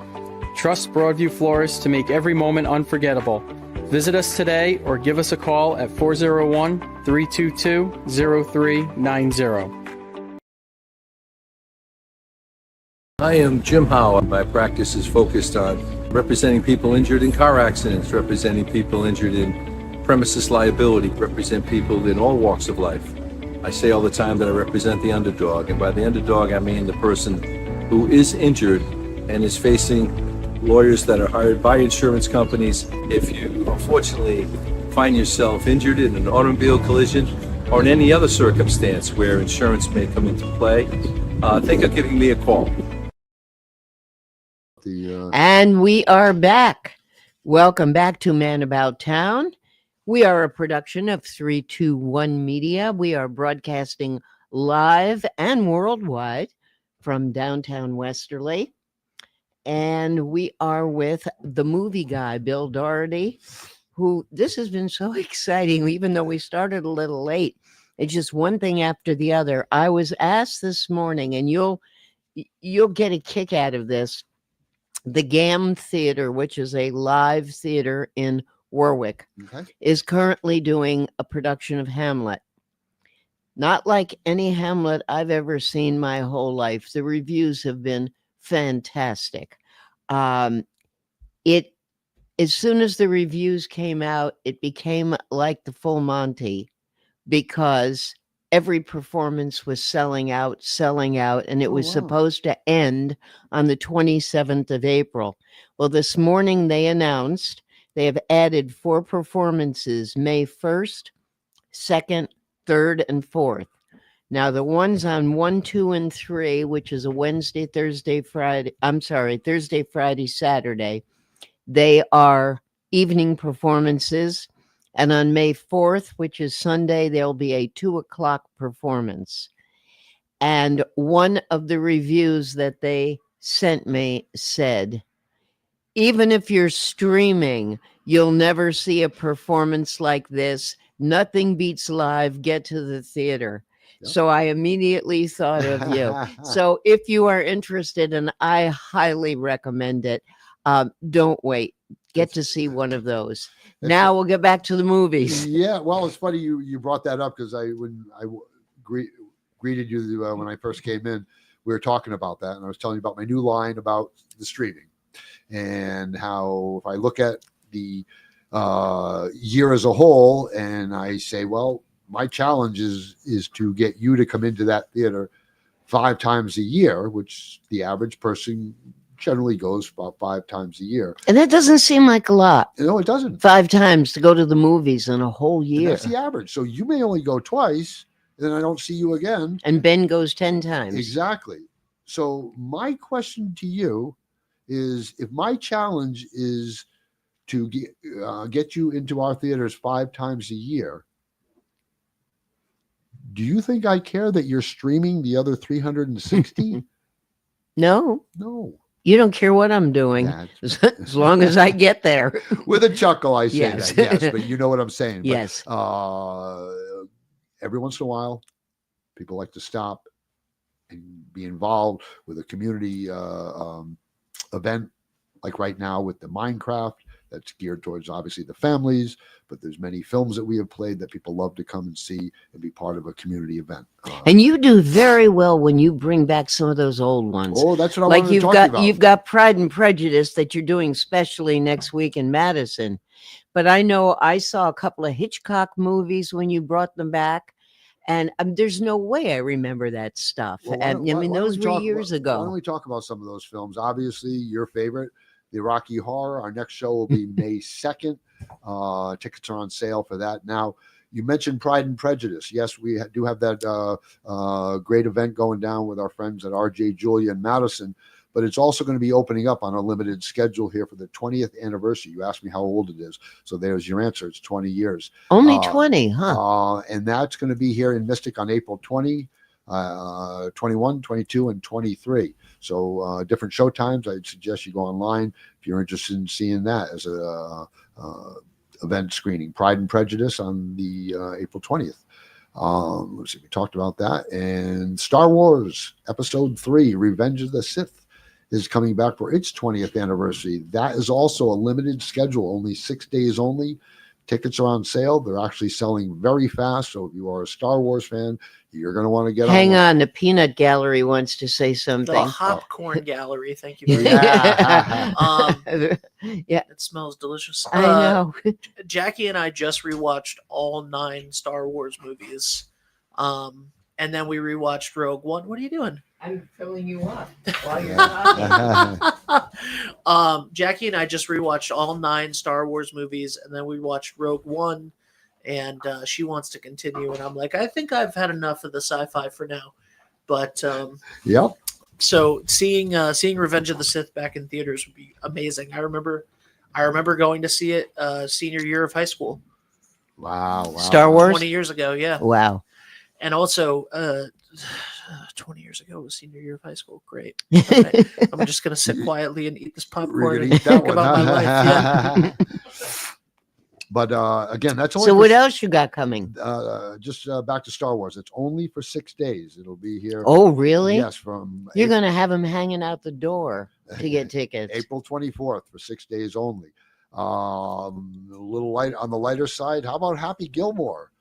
Speaker 11: Trust Broadview Florists to make every moment unforgettable. Visit us today or give us a call at 401-322-0390.
Speaker 12: I am Jim Howe. My practice is focused on representing people injured in car accidents, representing people injured in premises liability, represent people in all walks of life. I say all the time that I represent the underdog, and by the underdog I mean the person who is injured and is facing lawyers that are hired by insurance companies. If you unfortunately find yourself injured in an automobile collision or in any other circumstance where insurance may come into play, think of giving me a call.
Speaker 1: And we are back. Welcome back to Man About Town. We are a production of 321 Media. We are broadcasting live and worldwide from downtown Westerly. And we are with the movie guy, Bill Doherty, who this has been so exciting, even though we started a little late. It's just one thing after the other. I was asked this morning, and you'll get a kick out of this. The GAM Theater, which is a live theater in Warwick, is currently doing a production of Hamlet. Not like any Hamlet I've ever seen my whole life. The reviews have been fantastic. As soon as the reviews came out, it became like the Full Monty, because every performance was selling out, and it was supposed to end on the 27th of April. Well, this morning they announced they have added 4 performances, May 1st, 2nd, 3rd, and 4th. Now, the ones on 1, 2, and 3, which is a Wednesday, Thursday, Friday, Thursday, Friday, Saturday, they are evening performances. And on May 4th, which is Sunday, there'll be a 2:00 performance. And one of the reviews that they sent me said, even if you're streaming, you'll never see a performance like this. Nothing beats live. Get to the theater. So I immediately thought of you. So if you are interested, and I highly recommend it, don't wait. Get to see one of those. Now we'll get back to the movies.
Speaker 3: Yeah, well, it's funny you brought that up, because when I greeted you when I first came in, we were talking about that, and I was telling you about my new line about the streaming, and how if I look at the year as a whole, and I say, well, my challenge is to get you to come into that theater 5 times a year, which the average person generally goes about 5 times a year.
Speaker 1: And that doesn't seem like a lot.
Speaker 3: No, it doesn't.
Speaker 1: 5 times to go to the movies in a whole year.
Speaker 3: And that's the average. So you may only go twice, then I don't see you again.
Speaker 1: And Ben goes 10 times.
Speaker 3: Exactly. So my question to you is, if my challenge is to get you into our theaters 5 times a year, do you think I care that you're streaming the other 360?
Speaker 1: No.
Speaker 3: No.
Speaker 1: You don't care what I'm doing, as long as I get there.
Speaker 3: With a chuckle, I say
Speaker 1: Yes.
Speaker 3: that, yes, but you know what I'm saying.
Speaker 1: Yes.
Speaker 3: But, every once in a while, people like to stop and be involved with a community event, like right now with the Minecraft. That's geared towards, obviously, the families, but there's many films that we have played that people love to come and see and be part of a community event.
Speaker 1: And you do very well when you bring back some of those old ones.
Speaker 3: Oh, that's what I wanted to talk about.
Speaker 1: You've got Pride and Prejudice that you're doing specially next week in Madison. But I know I saw a couple of Hitchcock movies when you brought them back. And there's no way I remember that stuff.
Speaker 3: Well,
Speaker 1: those were years ago.
Speaker 3: Why don't we talk about some of those films? Obviously, your favorite, the Rocky Horror. Our next show will be May 2nd. Tickets are on sale for that. Now, you mentioned Pride and Prejudice. Yes, we do have that great event going down with our friends at RJ Julia in Madison, but it's also going to be opening up on a limited schedule here for the 20th anniversary. You asked me how old it is. So there's your answer. It's 20 years.
Speaker 1: Only 20, huh?
Speaker 3: And that's going to be here in Mystic on April 20, 21, 22, and 23. So different show times. I'd suggest you go online if you're interested in seeing that as a event screening. Pride and Prejudice on the April 20th. Let's see, we talked about that. And Star Wars Episode 3, Revenge of the Sith, is coming back for its 20th anniversary. That is also a limited schedule, only 6 days only. Tickets are on sale. They're actually selling very fast. So if you are a Star Wars fan, you're going to want to get
Speaker 1: Hang on. The Peanut Gallery wants to say something.
Speaker 2: The Popcorn Gallery. Thank you very much.
Speaker 1: Yeah.
Speaker 2: It smells delicious.
Speaker 1: I know.
Speaker 2: Jackie and I just rewatched all 9 Star Wars movies. And then we rewatched Rogue One. What are you doing?
Speaker 1: I'm filling you up while you're talking.
Speaker 2: Jackie and I just rewatched all 9 Star Wars movies, and then we watched Rogue One, and she wants to continue, and I'm like, I think I've had enough of the sci-fi for now. But
Speaker 3: yep.
Speaker 2: So seeing Revenge of the Sith back in theaters would be amazing. I remember going to see it senior year of high school.
Speaker 3: Wow.
Speaker 1: Star Wars
Speaker 2: 20 years ago, yeah.
Speaker 1: Wow.
Speaker 2: And also 20 years ago was senior year of high school. Great. Right. I'm just gonna sit quietly and eat this popcorn and think about my life. Yeah.
Speaker 3: But again, that's only.
Speaker 1: So what else you got coming?
Speaker 3: Just back to Star Wars. It's only for 6 days. It'll be here.
Speaker 1: Oh, really?
Speaker 3: Yes,
Speaker 1: You're going to have them hanging out the door to get tickets.
Speaker 3: April 24th for 6 days only. A little light on the lighter side. How about Happy Gilmore?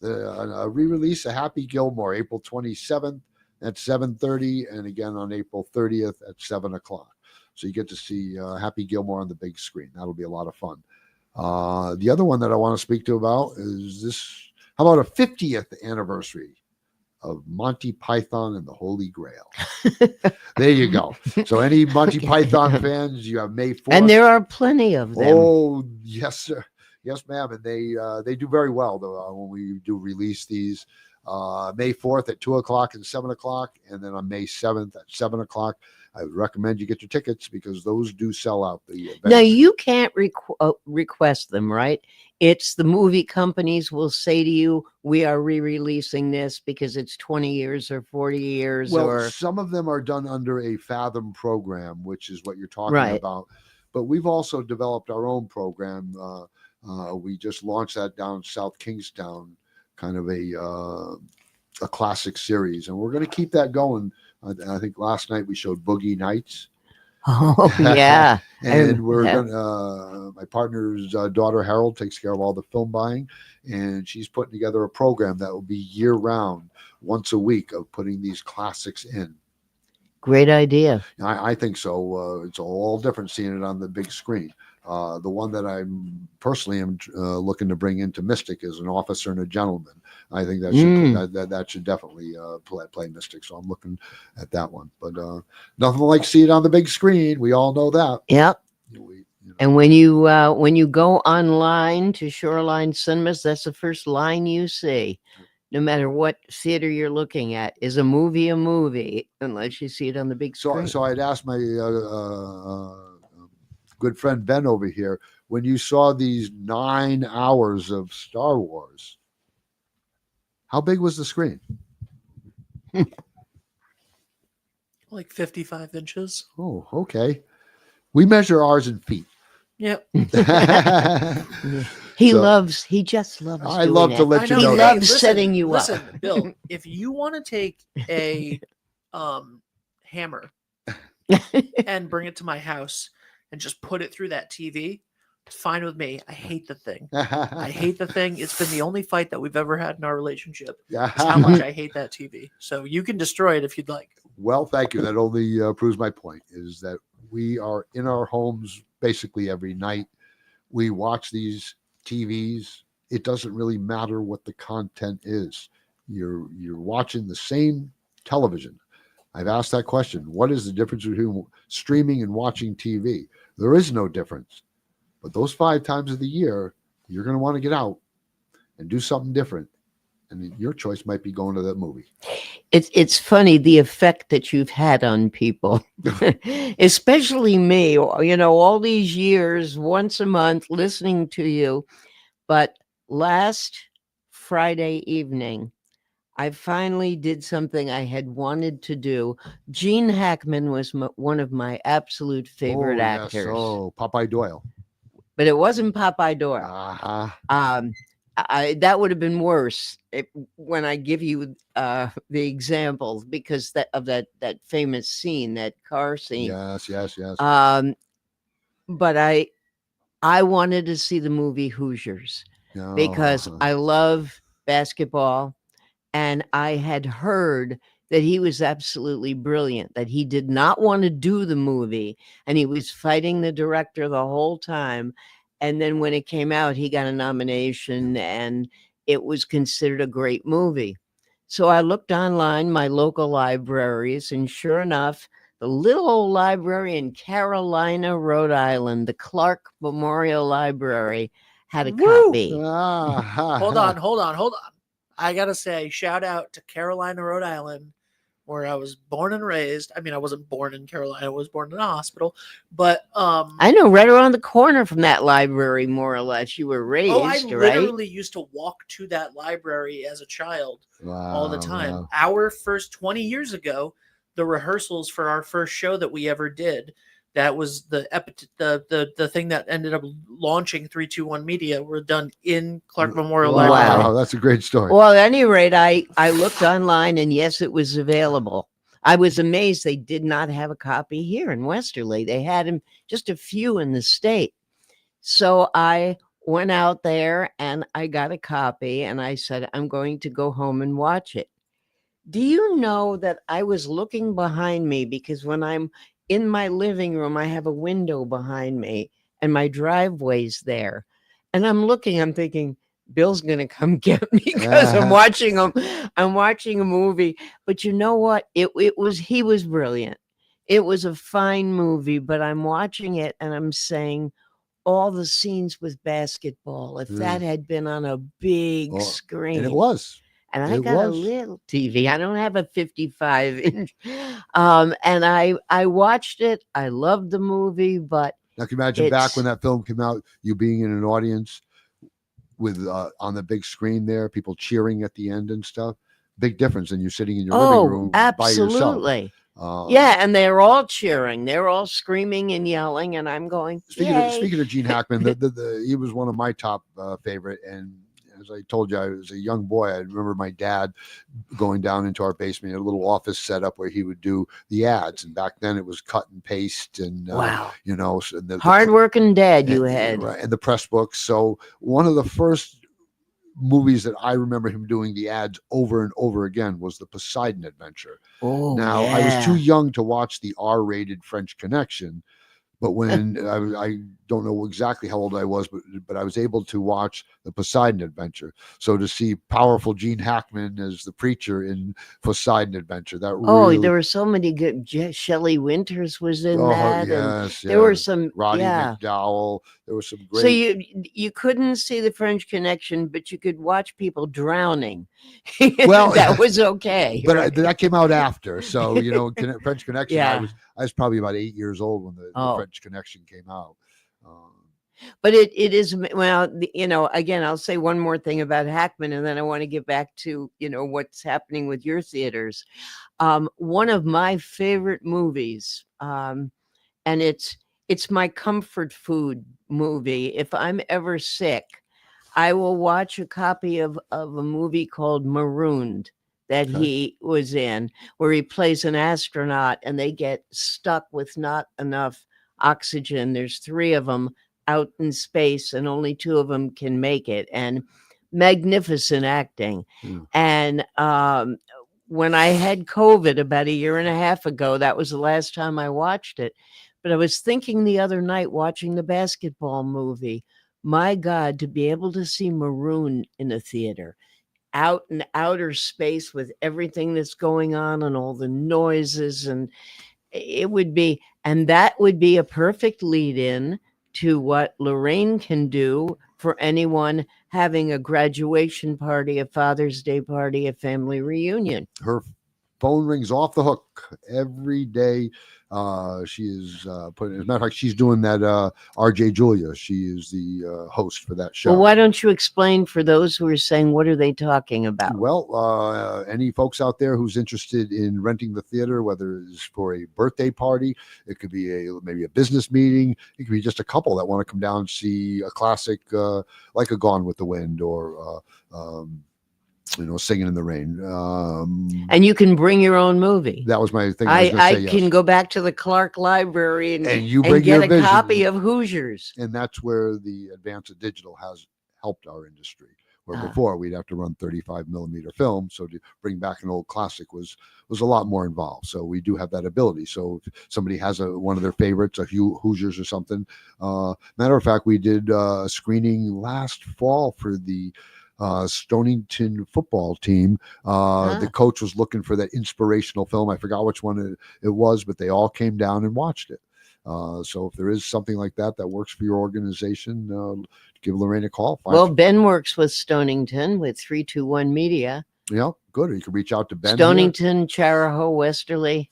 Speaker 3: A re-release of Happy Gilmore, April 27th at 7:30, and again on April 30th at 7 o'clock. So you get to see Happy Gilmore on the big screen. That'll be a lot of fun. The other one that I want to speak to about is this. How about a 50th anniversary of Monty Python and the Holy Grail? There you go. So any Monty Python fans, you have May 4th.
Speaker 1: And there are plenty of them.
Speaker 3: Oh, yes, sir. Yes, ma'am. And they do very well though when we do release these. May 4th at 2 o'clock and 7 o'clock, and then on May 7th at 7 o'clock. I would recommend you get your tickets because those do sell out the event.
Speaker 1: Now you can't request them, right? It's the movie companies will say to you, "We are re-releasing this because it's 20 years or 40 years."
Speaker 3: Well,
Speaker 1: or
Speaker 3: some of them are done under a Fathom program, which is what you're talking
Speaker 1: Right.
Speaker 3: about. But we've also developed our own program. We just launched that down in South Kingstown, kind of a classic series, and we're going to keep that going. I think last night we showed Boogie Nights.
Speaker 1: Oh yeah,
Speaker 3: And we're
Speaker 1: yeah.
Speaker 3: gonna. My partner's daughter Harold takes care of all the film buying, and she's putting together a program that will be year round, once a week, of putting these classics in.
Speaker 1: Great idea.
Speaker 3: I think so. It's all different seeing it on the big screen. The one that I'm personally am looking to bring into Mystic is An Officer and a Gentleman. I think that should that should definitely play Mystic. So I'm looking at that one. But nothing like see it on the big screen. We all know that.
Speaker 1: Yep. And when you go online to Shoreline Cinemas, that's the first line you see. No matter what theater you're looking at, is a movie, unless you see it on the big screen.
Speaker 3: So I'd ask my good friend Ben over here, when you saw these 9 hours of Star Wars, how big was the screen?
Speaker 2: Like 55 inches.
Speaker 3: Oh, okay. We measure ours in feet.
Speaker 2: Yep.
Speaker 1: He just loves.
Speaker 3: I love to let you know.
Speaker 1: He loves setting you up.
Speaker 2: Listen, Bill, if you want to take a hammer and bring it to my house and just put it through that TV, it's fine with me. I hate the thing. I hate the thing. It's been the only fight that we've ever had in our relationship. Is how much I hate that TV. So you can destroy it if you'd like.
Speaker 3: Well, thank you. That only proves my point, is that we are in our homes basically every night. We watch these TVs. It doesn't really matter what the content is. You're watching the same television. I've asked that question. What is the difference between streaming and watching TV? There is no difference. But those 5 times of the year, you're going to want to get out and do something different. And your choice might be going to that movie.
Speaker 1: It's funny the effect that you've had on people, especially me. You know, all these years, once a month, listening to you. But last Friday evening, I finally did something I had wanted to do. Gene Hackman was one of my absolute favorite actors.
Speaker 3: Oh, Popeye Doyle.
Speaker 1: But it wasn't Popeye Doyle. That would have been worse when I give you the examples, because of that famous scene, that car scene.
Speaker 3: Yes.
Speaker 1: But I wanted to see the movie Hoosiers because I love basketball, and I had heard that he was absolutely brilliant, that he did not want to do the movie, and he was fighting the director the whole time. And then when it came out, he got a nomination, and it was considered a great movie. So I looked online, my local libraries, and sure enough, the little old library in Carolina, Rhode Island, the Clark Memorial Library, had a copy.
Speaker 2: Hold on. I got to say, shout out to Carolina, Rhode Island, where I was born and raised. I mean, I wasn't born in Carolina. I was born in a hospital. But
Speaker 1: I know, right around the corner from that library, more or less, you were raised,
Speaker 2: I
Speaker 1: right?
Speaker 2: literally used to walk to that library as a child all the time.
Speaker 3: Wow.
Speaker 2: Our first 20 years ago, the rehearsals for our first show that we ever did, that was the thing that ended up launching 321 Media, were done in Clark Memorial Library.
Speaker 3: Wow, that's a great story.
Speaker 1: Well, at any rate, I looked online, and yes, it was available. I was amazed they did not have a copy here in Westerly. They had them, just a few in the state. So I went out there and I got a copy, and I said, I'm going to go home and watch it. Do you know that I was looking behind me, because when I'm in my living room, I have a window behind me and my driveway's there. And I'm looking, I'm thinking, Bill's going to come get me because I'm watching a movie. But you know what? He was brilliant. It was a fine movie, but I'm watching it and I'm saying, all the scenes with basketball. If that had been on a big screen,
Speaker 3: and it was.
Speaker 1: And I
Speaker 3: It
Speaker 1: got a
Speaker 3: was.
Speaker 1: little TV. I don't have a 55-inch. And I watched it. I loved the movie, but
Speaker 3: Now, can you imagine back when that film came out, you being in an audience with on the big screen there, people cheering at the end and stuff? Big difference than you sitting in your living room by yourself.
Speaker 1: Absolutely. Yeah, and they're all cheering. They're all screaming and yelling, and I'm going,
Speaker 3: Speaking of Gene Hackman, he was one of my top favorite. And as I told you, I was a young boy. I remember my dad going down into our basement, a little office setup where he would do the ads. And back then it was cut and paste and,
Speaker 1: wow,
Speaker 3: you know, so
Speaker 1: hard-working dad you had.
Speaker 3: Right, and the press books. So one of the first movies that I remember him doing the ads over and over again was the Poseidon Adventure.
Speaker 1: Oh,
Speaker 3: now,
Speaker 1: yeah.
Speaker 3: I was too young to watch the R-rated French Connection, but when I don't know exactly how old I was, but I was able to watch the Poseidon Adventure. So to see powerful Gene Hackman as the preacher in Poseidon Adventure, that really...
Speaker 1: there were so many good. Shelley Winters was in that,
Speaker 3: yes,
Speaker 1: and there were some.
Speaker 3: Roddy McDowell. There was some great.
Speaker 1: So you couldn't see the French Connection, but you could watch people drowning.
Speaker 3: Well,
Speaker 1: that was okay.
Speaker 3: But
Speaker 1: right?
Speaker 3: that came out after, so you know, French Connection.
Speaker 1: Yeah.
Speaker 3: I was probably about 8 years old when the French Connection came out.
Speaker 1: But it is, well, you know, again, I'll say one more thing about Hackman, and then I want to get back to, you know, what's happening with your theaters. One of my favorite movies, and it's my comfort food movie. If I'm ever sick, I will watch a copy of a movie called Marooned that he was in, where he plays an astronaut and they get stuck with not enough oxygen. There's 3 of them out in space and only 2 of them can make it, and magnificent acting. And when I had COVID about 1.5 years ago, that was the last time I watched it. But I was thinking the other night watching the basketball movie, my God, to be able to see Maroon in a theater, out in outer space with everything that's going on and all the noises, and that would be a perfect lead in to what Lorraine can do for anyone having a graduation party, a Father's Day party, a family reunion.
Speaker 3: Her phone rings off the hook every day. She is putting, as a matter of fact, she's doing that RJ Julia. She is the host for that show.
Speaker 1: Well, why don't you explain for those who are saying, what are they talking about?
Speaker 3: Well, any folks out there who's interested in renting the theater, whether it's for a birthday party, it could be maybe a business meeting, it could be just a couple that want to come down and see a classic like a Gone with the Wind or you know, Singing in the Rain.
Speaker 1: And you can bring your own movie.
Speaker 3: That was my thing.
Speaker 1: I can go back to the Clark Library and
Speaker 3: bring
Speaker 1: get
Speaker 3: your
Speaker 1: a copy of Hoosiers.
Speaker 3: And that's where the advance of digital has helped our industry. Where before we'd have to run 35 millimeter film, so to bring back an old classic was a lot more involved. So we do have that ability. So if somebody has one of their favorites, a Hoosiers or something. Matter of fact, we did a screening last fall for the Stonington football team. The coach was looking for that inspirational film. I forgot which one it was, but they all came down and watched it. So if there is something like that works for your organization, give Lorraine a call.
Speaker 1: Well, Ben works with Stonington with 321 Media.
Speaker 3: Yeah, good. You can reach out to Ben.
Speaker 1: Stonington, Charahoe, Westerly.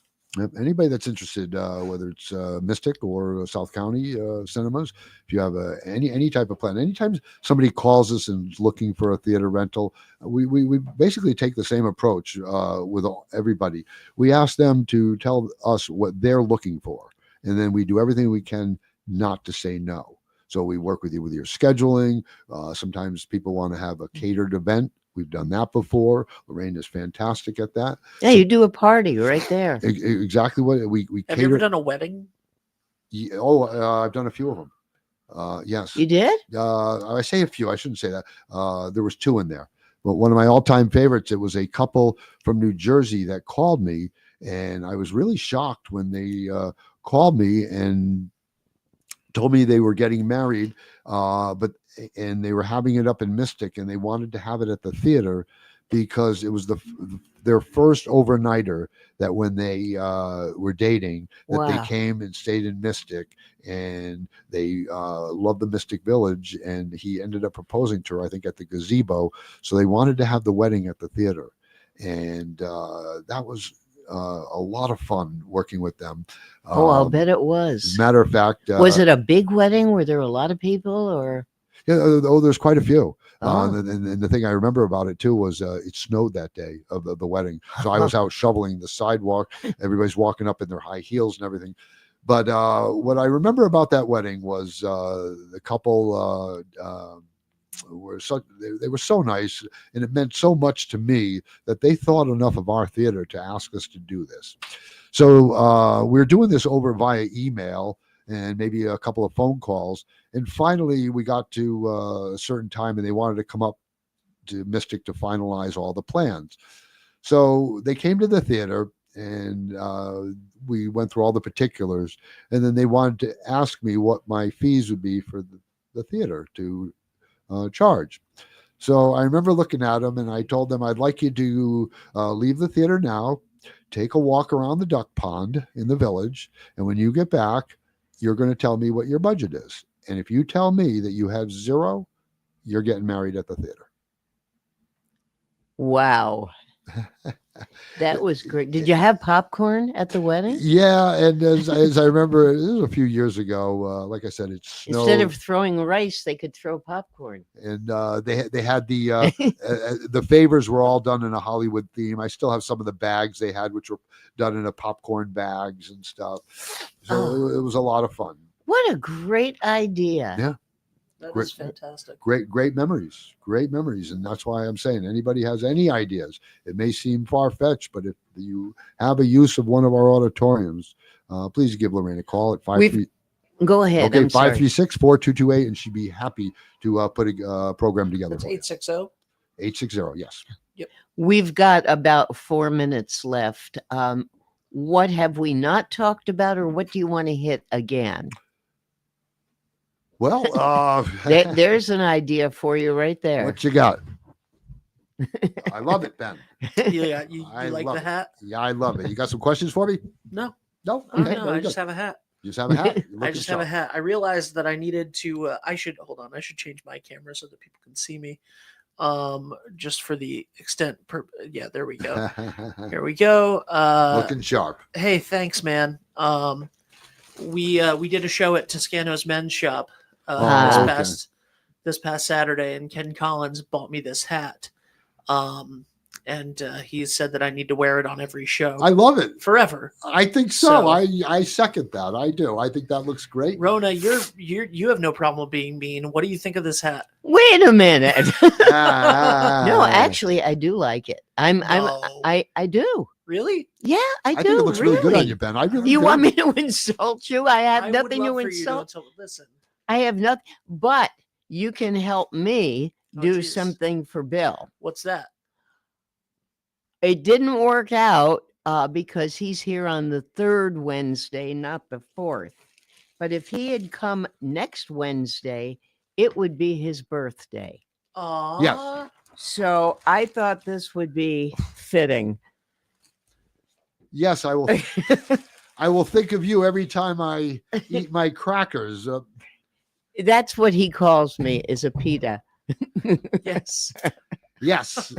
Speaker 3: Anybody that's interested, whether it's Mystic or South County cinemas, if you have any type of plan, anytime somebody calls us and is looking for a theater rental, we basically take the same approach with everybody. We ask them to tell us what they're looking for, and then we do everything we can not to say no. So we work with you with your scheduling. Sometimes people want to have a catered event. We've done that before. Lorraine is fantastic at that.
Speaker 1: Yeah, you do a party right there.
Speaker 3: Exactly what we
Speaker 2: Have you ever done a wedding?
Speaker 3: Yeah, I've done a few of them. Yes.
Speaker 1: You did?
Speaker 3: I say a few. I shouldn't say that. There was 2 in there. But one of my all-time favorites, it was a couple from New Jersey that called me, and I was really shocked when they called me and told me they were getting married, and they were having it up in Mystic, and they wanted to have it at the theater, because it was their first overnighter that when they were dating, that they
Speaker 1: Wow.
Speaker 3: came and stayed in Mystic, and they loved the Mystic Village, and he ended up proposing to her, I think, at the gazebo. So they wanted to have the wedding at the theater, and that was a lot of fun working with them.
Speaker 1: Oh, I'll
Speaker 3: Um,
Speaker 1: bet it
Speaker 3: As
Speaker 1: was.
Speaker 3: a matter of fact,
Speaker 1: Was it a big wedding? Were there a lot of people, or?
Speaker 3: yeah, there's quite a few.
Speaker 1: Oh.
Speaker 3: And the thing I remember about it too was it snowed that day of the wedding, so I was out shoveling the sidewalk. Everybody's walking up in their high heels and everything. But what I remember about that wedding was the couple were they were so nice, and it meant so much to me that they thought enough of our theater to ask us to do this. So we're doing this over via email and maybe a couple of phone calls. And finally, we got to a certain time, and they wanted to come up to Mystic to finalize all the plans. So they came to the theater, and we went through all the particulars. And then they wanted to ask me what my fees would be for the theater to charge. So I remember looking at them, and I told them, I'd like you to leave the theater now, take a walk around the duck pond in the village, and when you get back, you're going to tell me what your budget is. And if you tell me that you have zero, you're getting married at the theater.
Speaker 1: Wow. That was great. Did you have popcorn at the wedding?
Speaker 3: Yeah, and as I remember, this was a few years ago. Like I said, it snowed.
Speaker 1: Instead of throwing rice, they could throw popcorn.
Speaker 3: And they had the favors were all done in a Hollywood theme. I still have some of the bags they had, which were done in a popcorn bags and stuff. So it was a lot of fun.
Speaker 1: What a great idea!
Speaker 3: Yeah.
Speaker 2: That is fantastic.
Speaker 3: Great memories, and that's why I'm saying anybody has any ideas. It may seem far fetched, but if you have a use of one of our auditoriums, please give Lorraine a call at 53.
Speaker 1: Go ahead.
Speaker 3: Okay, 536-4228, and she'd be happy to put a program together.
Speaker 2: That's
Speaker 3: for you.
Speaker 2: 860.
Speaker 3: 860, yes.
Speaker 2: Yep.
Speaker 1: We've got about 4 minutes left. What have we not talked about, or what do you want to hit again?
Speaker 3: Well,
Speaker 1: there's an idea for you right there.
Speaker 3: What you got? I love it, Ben.
Speaker 2: Yeah, you like the hat?
Speaker 3: Yeah, I love it. You got some questions for me?
Speaker 2: No.
Speaker 3: No?
Speaker 2: Okay,
Speaker 3: Okay,
Speaker 2: I just have a hat.
Speaker 3: You just have a hat?
Speaker 2: I just have a hat. I realized that I needed to, I should change my camera so that people can see me. Just for the extent, yeah, there we go. Here we go.
Speaker 3: Looking sharp.
Speaker 2: Hey, thanks, man. We did a show at Toscano's Men's Shop this past Saturday, and Ken Collins bought me this hat. And he said that I need to wear it on every show.
Speaker 3: I love it
Speaker 2: forever.
Speaker 3: I think so. I second that. I do. I think that looks great.
Speaker 2: Rona, you have no problem being mean. What do you think of this hat?
Speaker 1: Wait a minute. No, actually, I do like it. I do.
Speaker 2: Really?
Speaker 1: Yeah, I do.
Speaker 3: I think it looks really good on you, Ben. I really
Speaker 1: You
Speaker 3: do.
Speaker 1: want me to insult you? I have
Speaker 2: I
Speaker 1: nothing
Speaker 2: would
Speaker 1: to
Speaker 2: love for
Speaker 1: insult.
Speaker 2: you to listen.
Speaker 1: I have nothing, but you can help me do something for Bill.
Speaker 2: What's that?
Speaker 1: It didn't work out because he's here on the 3rd Wednesday, not the 4th. But if he had come next Wednesday, it would be his birthday.
Speaker 2: Aww.
Speaker 3: Yes.
Speaker 1: So I thought this would be fitting.
Speaker 3: Yes, I will. I will think of you every time I eat my crackers.
Speaker 1: That's what he calls me, is a pita.
Speaker 2: Yes.
Speaker 3: Yes.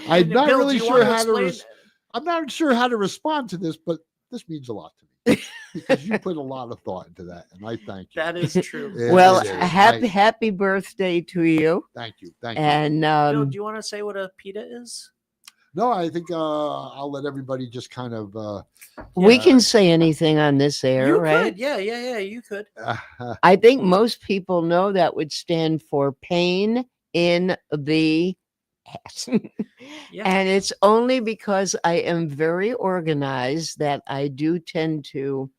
Speaker 3: I'm not
Speaker 2: Bill,
Speaker 3: really
Speaker 2: do you
Speaker 3: sure
Speaker 2: want
Speaker 3: how
Speaker 2: to
Speaker 3: to.
Speaker 2: explain-
Speaker 3: I'm not sure how to respond to this, but this means a lot to me because you put a lot of thought into that, and I thank you.
Speaker 2: That is true.
Speaker 1: Well,
Speaker 3: It is.
Speaker 1: happy birthday to you.
Speaker 3: Thank you. Thank you.
Speaker 1: And
Speaker 2: Bill, do you want to say what a pita is?
Speaker 3: No, I think I'll let everybody just kind of.
Speaker 1: we can say anything on this air,
Speaker 2: You
Speaker 1: right?
Speaker 2: could. Yeah, you could.
Speaker 1: I think most people know that would stand for pain in the ass.
Speaker 2: Yeah.
Speaker 1: And it's only because I am very organized that I do tend to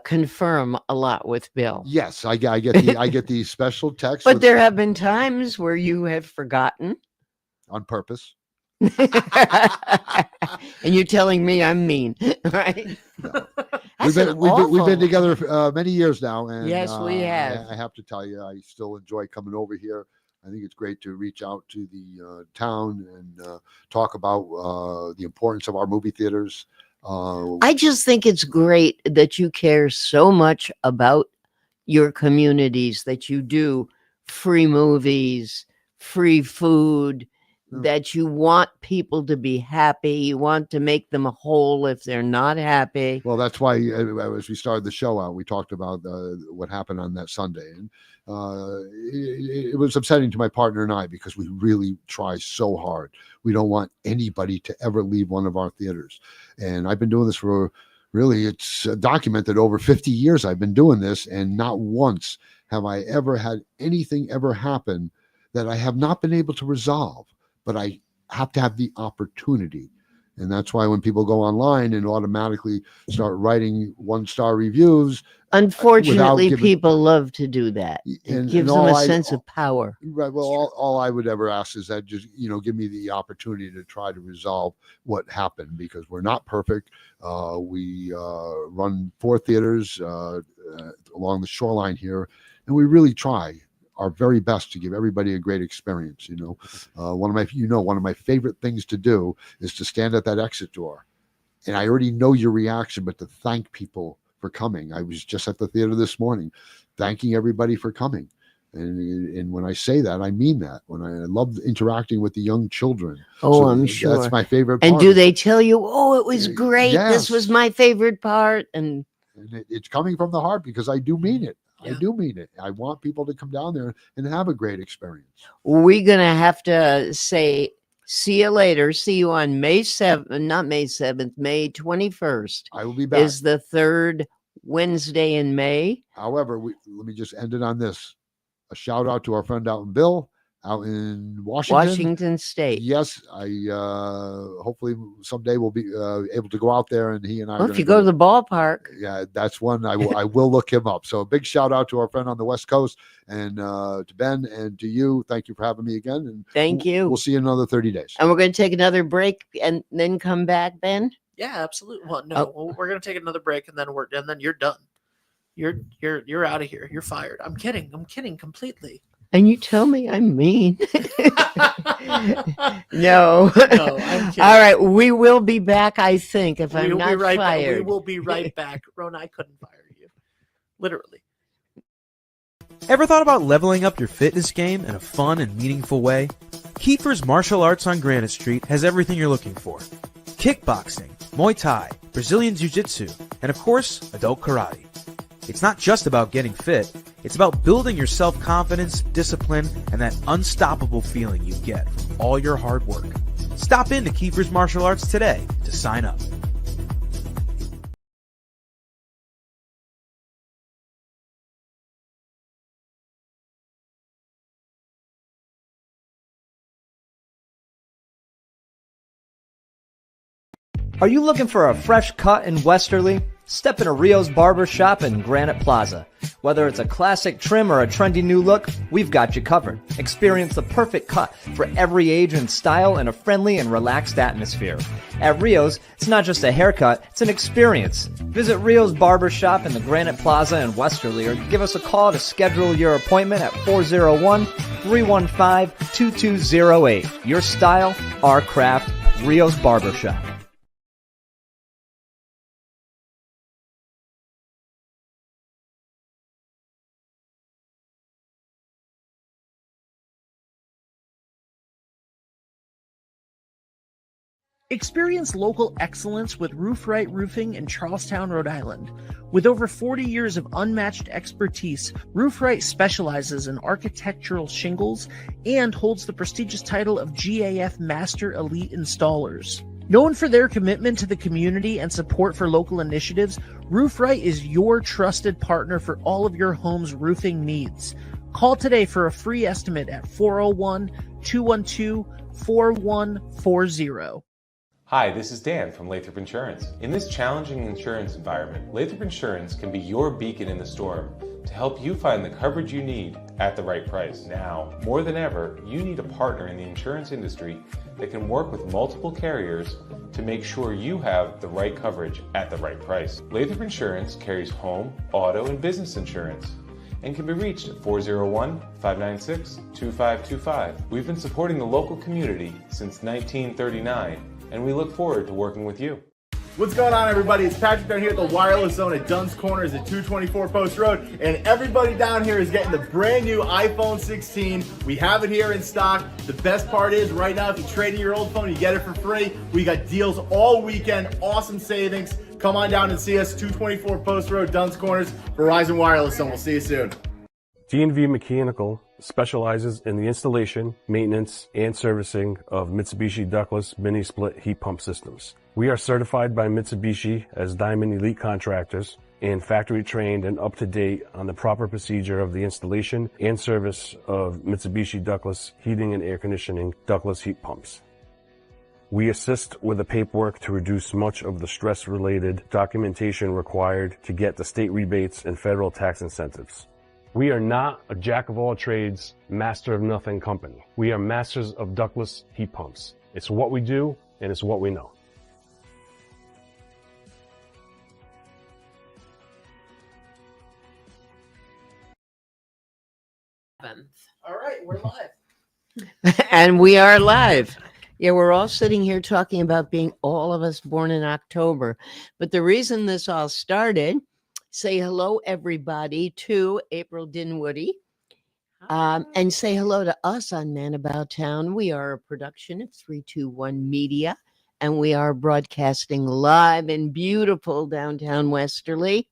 Speaker 1: confirm a lot with Bill.
Speaker 3: Yes, I get the special text,
Speaker 1: But there have been times where you have forgotten.
Speaker 3: on purpose.
Speaker 1: And you're telling me I'm mean, right?
Speaker 3: We've been together many years now, and
Speaker 1: Yes, we have.
Speaker 3: I have to tell you, I still enjoy coming over here. I think it's great to reach out to the town and talk about the importance of our movie theaters.
Speaker 1: I just think it's great that you care so much about your communities, that you do free movies, free food, that you want people to be happy. You want to make them whole if they're not happy.
Speaker 3: Well, that's why as we started the show out, we talked about what happened on that Sunday. And it was upsetting to my partner and I because we really try so hard. We don't want anybody to ever leave one of our theaters. And I've been doing this for really, it's documented over 50 years I've been doing this, and not once have I ever had anything ever happen that I have not been able to resolve, but I have to have the opportunity. And that's why when people go online and automatically start writing 1-star reviews,
Speaker 1: unfortunately, people love to do that. It gives them a sense of power.
Speaker 3: Right. Well, all I would ever ask is that just, give me the opportunity to try to resolve what happened, because we're not perfect. We run 4 theaters along the shoreline here, and we really try our very best to give everybody a great experience. One of my favorite things to do is to stand at that exit door, and I already know your reaction, but to thank people for coming. I was just at the theater this morning, thanking everybody for coming. And when I say that, I mean that. When I love interacting with the young children.
Speaker 1: Oh, so I'm sure.
Speaker 3: That's my favorite part.
Speaker 1: And do they tell you, oh, it was great.
Speaker 3: Yes.
Speaker 1: This was my favorite part. And
Speaker 3: it's coming from the heart, because I do mean it.
Speaker 2: Yeah.
Speaker 3: I do mean it. I want people to come down there and have a great experience.
Speaker 1: We're going to have to say, see you later. See you on May 7th, not May 7th, May 21st.
Speaker 3: I will be back.
Speaker 1: Is the third Wednesday in May.
Speaker 3: However, let me just end it on this. A shout out to our friend out in Bill, out in
Speaker 1: Washington State.
Speaker 3: Yes, I hopefully someday we'll be able to go out there, and he and I.
Speaker 1: Well, if you go to the ballpark,
Speaker 3: yeah, that's one I will look him up. So a big shout out to our friend on the West Coast, and to Ben, and to you. Thank you for having me again. And
Speaker 1: thank you.
Speaker 3: We'll see you in another 30 days.
Speaker 1: And we're going to take another break and then come back, Ben.
Speaker 2: Yeah, absolutely. Well, no, we're going to take another break, and then you're done. You're out of here. You're fired. I'm kidding completely.
Speaker 1: And you tell me I'm mean. No.
Speaker 2: I'm kidding.
Speaker 1: All right, we will be back, I think, if I'm not
Speaker 2: fired. We will be right back. Rona, I couldn't fire you. Literally.
Speaker 13: Ever thought about leveling up your fitness game in a fun and meaningful way? Kiefer's Martial Arts on Granite Street has everything you're looking for. Kickboxing, Muay Thai, Brazilian Jiu-Jitsu, and of course, adult karate. It's not just about getting fit, it's about building your self-confidence, discipline, and that unstoppable feeling you get from all your hard work. Stop into Kiefer's Martial Arts today to sign up.
Speaker 14: Are you looking for a fresh cut in Westerly? Step into Rio's Barber Shop in Granite Plaza. Whether it's a classic trim or a trendy new look, we've got you covered. Experience the perfect cut for every age and style in a friendly and relaxed atmosphere. At Rio's, it's not just a haircut, it's an experience. Visit Rio's Barber Shop in the Granite Plaza in Westerly, or give us a call to schedule your appointment at 401-315-2208. Your style, our craft, Rio's Barber Shop.
Speaker 2: Experience local excellence with Roof Right Roofing in Charlestown, Rhode Island. With over 40 years of unmatched expertise, Roof Right specializes in architectural shingles and holds the prestigious title of GAF Master Elite Installers. Known for their commitment to the community and support for local initiatives, Roof Right is your trusted partner for all of your home's roofing needs. Call today for a free estimate at 401-212-4140.
Speaker 4: Hi, this is Dan from Lathrop Insurance. In this challenging insurance environment, Lathrop Insurance can be your beacon in the storm to help you find the coverage you need at the right price. Now, more than ever, you need a partner in the insurance industry that can work with multiple carriers to make sure you have the right coverage at the right price. Lathrop Insurance carries home, auto, and business insurance and can be reached at 401-596-2525. We've been supporting the local community since 1939, and we look forward to working with you.
Speaker 5: What's going on, everybody? It's Patrick down here at the Wireless Zone at Dunn's Corners at 224 Post Road, and everybody down here is getting the brand new iPhone 16. We have it here in stock. The best part is, right now, if you trade in your old phone, you get it for free. We got deals all weekend, awesome savings. Come on down and see us, 224 Post Road, Dunn's Corners, Verizon Wireless Zone. We'll see you soon.
Speaker 6: D&V Mechanical specializes in the installation, maintenance, and servicing of Mitsubishi ductless mini-split heat pump systems. We are certified by Mitsubishi as Diamond Elite Contractors and factory trained and up to date on the proper procedure of the installation and service of Mitsubishi ductless heating and air conditioning ductless heat pumps. We assist with the paperwork to reduce much of the stress-related documentation required to get the state rebates and federal tax incentives. We are not a jack-of-all-trades, master-of-nothing company. We are masters of ductless heat pumps. It's what we do, and it's what we know.
Speaker 2: All right, we're live.
Speaker 1: And we are live. Yeah, we're all sitting here talking about being all of us born in October. But the reason this all started, say hello, everybody, to April Dinwoody. And say hello to us on Man About Town. We are a production of 321 Media, and we are broadcasting live in beautiful downtown Westerly.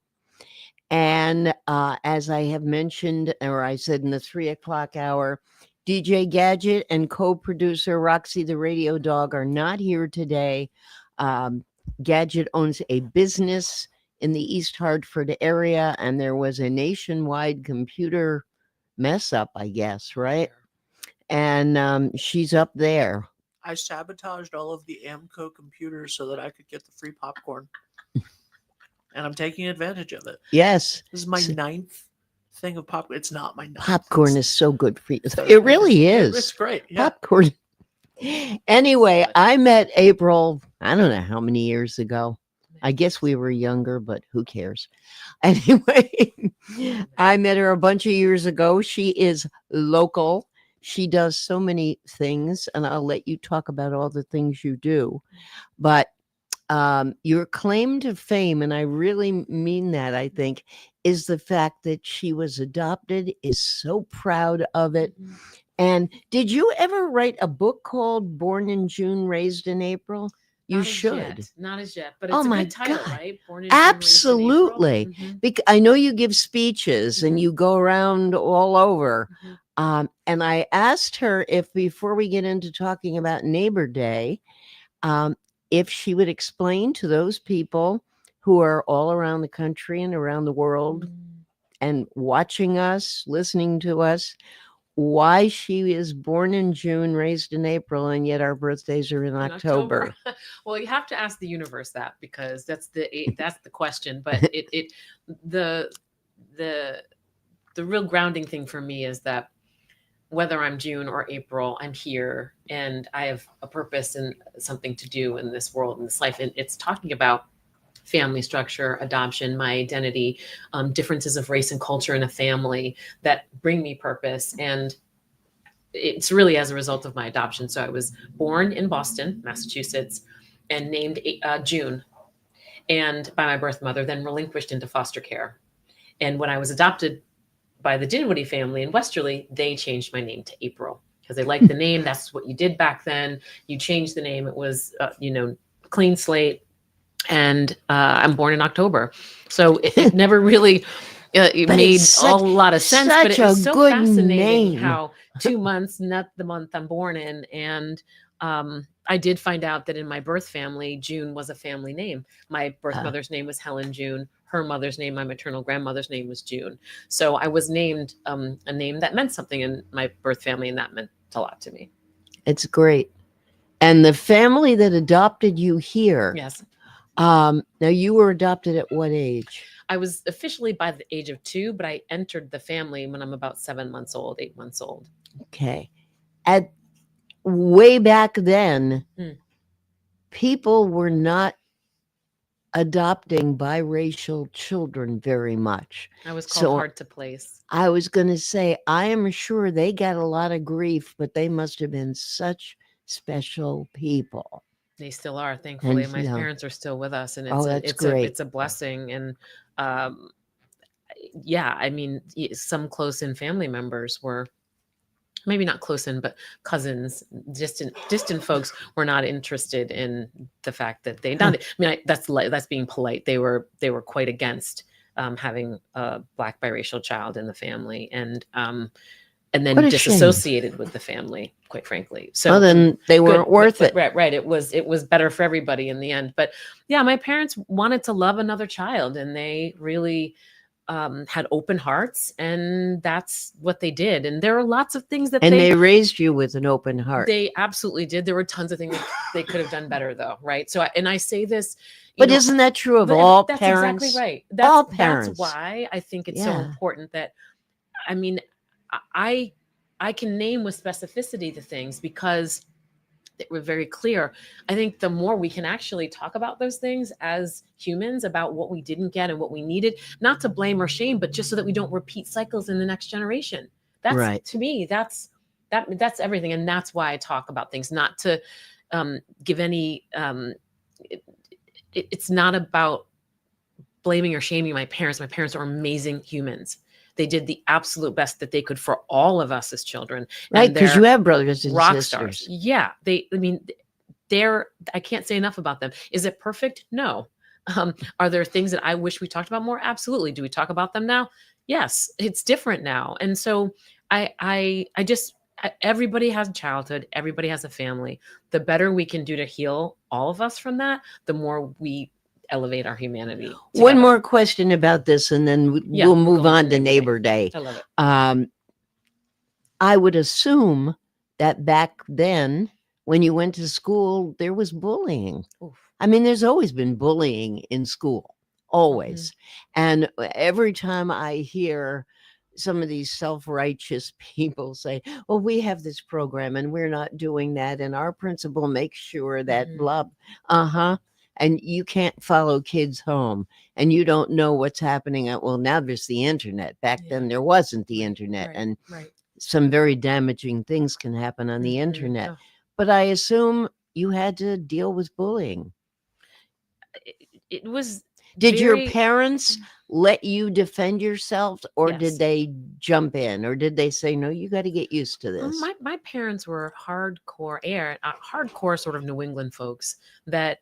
Speaker 1: And as I have mentioned, or I said in the 3 o'clock hour, DJ Gadget and co-producer Roxy the Radio Dog are not here today. Gadget owns a business in the East Hartford area, and there was a nationwide computer mess up, I guess, right? And she's up there.
Speaker 2: I sabotaged all of the Amco computers so that I could get the free popcorn. And I'm taking advantage of it.
Speaker 1: Yes.
Speaker 2: This is my 9th thing of popcorn. It's not my 9th.
Speaker 1: Popcorn is so good for you. It really is.
Speaker 2: It's great. Yeah.
Speaker 1: Popcorn. Anyway, I met April, I don't know how many years ago. I guess we were younger, but who cares? Anyway, I met her a bunch of years ago. She is local. She does so many things, and I'll let you talk about all the things you do. But your claim to fame, and I really mean that, I think, is the fact that she was adopted, is so proud of it. And did you ever write a book called Born in June, Raised in April? You should.
Speaker 15: Not as yet, but it's a good title, right? Born in June,
Speaker 1: Absolutely.
Speaker 15: Raised in April.
Speaker 1: I know you give speeches and you go around all over. And I asked her if, before we get into talking about Neighbor Day, if she would explain to those people who are all around the country and around the world and watching us, listening to us, why she is born in June, raised in April, and yet our birthdays are in October.
Speaker 15: Well, you have to ask the universe that, because that's the question. But the real grounding thing for me is that whether I'm June or April, I'm here and I have a purpose and something to do in this world, in this life. And it's talking about family structure, adoption, my identity, differences of race and culture in a family that bring me purpose. And it's really as a result of my adoption. So I was born in Boston, Massachusetts, and named June, and by my birth mother, then relinquished into foster care. And when I was adopted by the Dinwoody family in Westerly, they changed my name to April because they liked the name. That's what you did back then. You changed the name. It was, clean slate. And I'm born in October. So it never really made a lot of sense. But it was so fascinating how 2 months, not the month I'm born in. And I did find out that in my birth family, June was a family name. My birth mother's name was Helen June. Her mother's name, my maternal grandmother's name, was June. So I was named a name that meant something in my birth family, and that meant a lot to me.
Speaker 1: It's great. And the family that adopted you here.
Speaker 15: Yes.
Speaker 1: Now, you were adopted at what age?
Speaker 15: I was officially by the age of 2, but I entered the family when I'm about 7 months old, 8 months old.
Speaker 1: Okay. At way back then, people were not adopting biracial children very much.
Speaker 15: I was called
Speaker 1: So
Speaker 15: hard to place.
Speaker 1: I was going to say, I am sure they got a lot of grief, but they must have been such special people.
Speaker 15: They still are, thankfully.
Speaker 1: And,
Speaker 15: My
Speaker 1: you know,
Speaker 15: parents are still with us, and
Speaker 1: oh, that's great.
Speaker 15: it's a blessing. And yeah, I mean, some close in family members were maybe not close in, but cousins, distant folks were not interested in the fact that they not. I mean, that's being polite. They were quite against having a Black biracial child in the family, and then
Speaker 1: What a
Speaker 15: disassociated with the family, quite frankly. So
Speaker 1: well, then they weren't worth it.
Speaker 15: Right. It was better for everybody in the end. But yeah, my parents wanted to love another child, and they really had open hearts, and that's what they did. And there are lots of things that
Speaker 1: they raised you with an open heart.
Speaker 15: They absolutely did. There were tons of things they could have done better, though, right? So, and I say this,
Speaker 1: but isn't that true of all
Speaker 15: that's
Speaker 1: parents?
Speaker 15: Exactly right.
Speaker 1: All parents.
Speaker 15: That's why I think it's so important that, I mean, I can name with specificity the things because they were very clear. I think the more we can actually talk about those things as humans, about what we didn't get and what we needed, not to blame or shame, but just so that we don't repeat cycles in the next generation. That's right. To me, that's everything. And that's why I talk about things, not to give any, it's not about blaming or shaming my parents. My parents are amazing humans. They did the absolute best that they could for all of us as children.
Speaker 1: Right, because you have brothers and
Speaker 15: rock
Speaker 1: sisters.
Speaker 15: Stars. Yeah, I can't say enough about them. Is it perfect? No. Are there things that I wish we talked about more? Absolutely. Do we talk about them now? Yes, it's different now. And so everybody has a childhood. Everybody has a family. The better we can do to heal all of us from that, the more we elevate our humanity. Together.
Speaker 1: One more question about this, and then we'll move on to Neighbor Day.
Speaker 15: I love it.
Speaker 1: I would assume that back then, when you went to school, there was bullying. Oof. I mean, there's always been bullying in school, always. Mm-hmm. And every time I hear some of these self-righteous people say, well, we have this program and we're not doing that, and our principal makes sure that blah, and you can't follow kids home, and you don't know what's happening well, now there's the internet. Back then there wasn't the internet, and some very damaging things can happen on the internet. Oh. But I assume you had to deal with bullying.
Speaker 15: It was.
Speaker 1: Did your parents let you defend yourself, or did they jump in, or did they say, no, you got to get used to this?
Speaker 15: My parents were hardcore sort of New England folks that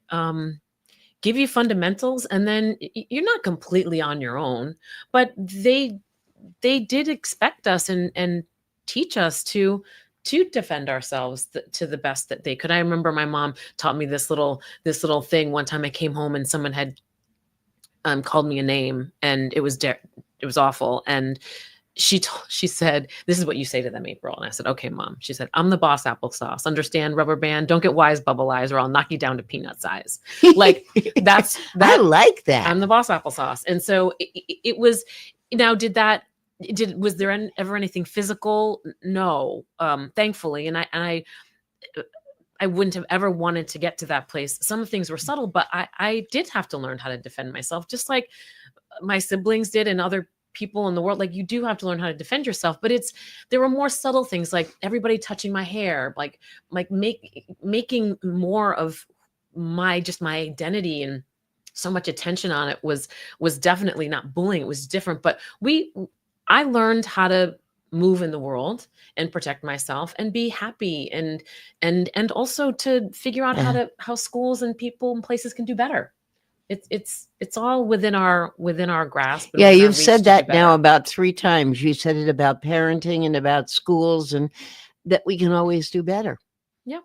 Speaker 15: give you fundamentals, and then you're not completely on your own, but they did expect us and teach us to defend ourselves to the best that they could. I remember my mom taught me this little thing. One time I came home and someone had called me a name, and it was awful. And she said, this is what you say to them, April. And I said, okay, Mom. She said, I'm the boss applesauce. Understand, rubber band? Don't get wise bubble eyes, or I'll knock you down to peanut size. Like that.
Speaker 1: I like that.
Speaker 15: I'm the boss applesauce. And so it was, now was there ever anything physical? No, thankfully. And I wouldn't have ever wanted to get to that place. Some things were subtle, but I did have to learn how to defend myself, just like my siblings did and other people in the world. Like, you do have to learn how to defend yourself, but there were more subtle things, like everybody touching my hair, like making more of my identity, and so much attention on it was definitely not bullying. It was different, but I learned how to move in the world and protect myself and be happy, and also to figure out how schools and people and places can do better. It's all within our grasp.
Speaker 1: Yeah, you've said that now about 3 times. You said it about parenting and about schools, and that we can always do better.
Speaker 15: Yeah,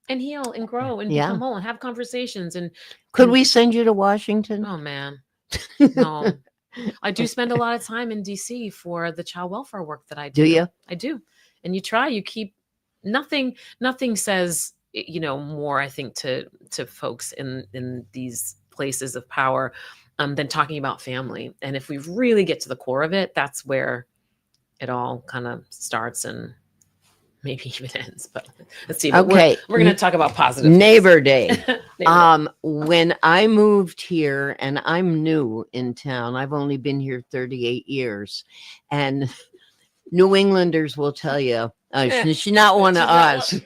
Speaker 15: and heal and grow and become whole and have conversations. And
Speaker 1: could we send you to Washington?
Speaker 15: Oh man, no. I do spend a lot of time in DC for the child welfare work that I do.
Speaker 1: Do you?
Speaker 15: I do. And you keep nothing says, more, I think, to folks in these places of power than talking about family. And if we really get to the core of it, that's where it all kind of starts. And maybe even ends. But let's see. But
Speaker 1: Okay.
Speaker 15: we're going to talk about positive
Speaker 1: Neighbor Day.
Speaker 15: Neighbor Day.
Speaker 1: When I moved here, and I'm new in town, I've only been here 38 years, and New Englanders will tell you, she's not one of us.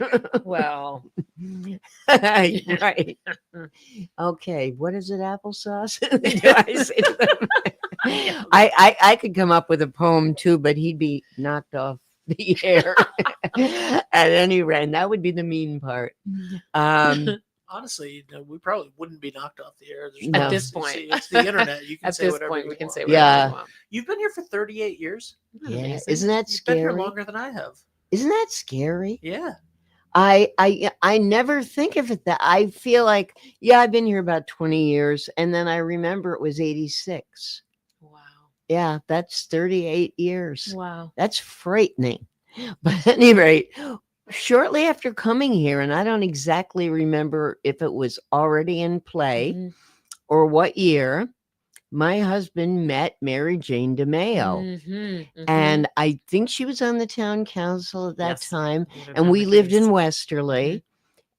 Speaker 15: Well,
Speaker 1: right. Okay, what is it? Applesauce? Do I say to them? I could come up with a poem too, but he'd be knocked off the air. At any rate, that would be the mean part.
Speaker 2: Honestly, we probably wouldn't be knocked off the air. There's
Speaker 15: At this point.
Speaker 2: it's the internet. You can
Speaker 15: At
Speaker 2: say
Speaker 15: this
Speaker 2: whatever
Speaker 15: point,
Speaker 2: you
Speaker 15: we can
Speaker 2: want.
Speaker 15: say whatever we want.
Speaker 2: You've been here for 38 years.
Speaker 1: Yeah, isn't that
Speaker 2: You've been here
Speaker 1: scary?
Speaker 2: longer than I have.
Speaker 1: Isn't that scary?
Speaker 2: Yeah.
Speaker 1: I never think of it that I feel like, yeah, I've been here about 20 years, and then I remember it was 86.
Speaker 15: Wow.
Speaker 1: Yeah, that's 38 years.
Speaker 15: Wow.
Speaker 1: That's frightening. But at any rate, shortly after coming here, and I don't exactly remember if it was already in play or what year, my husband met Mary Jane DeMeo. And I think she was on the town council at that time. And we lived in Westerly.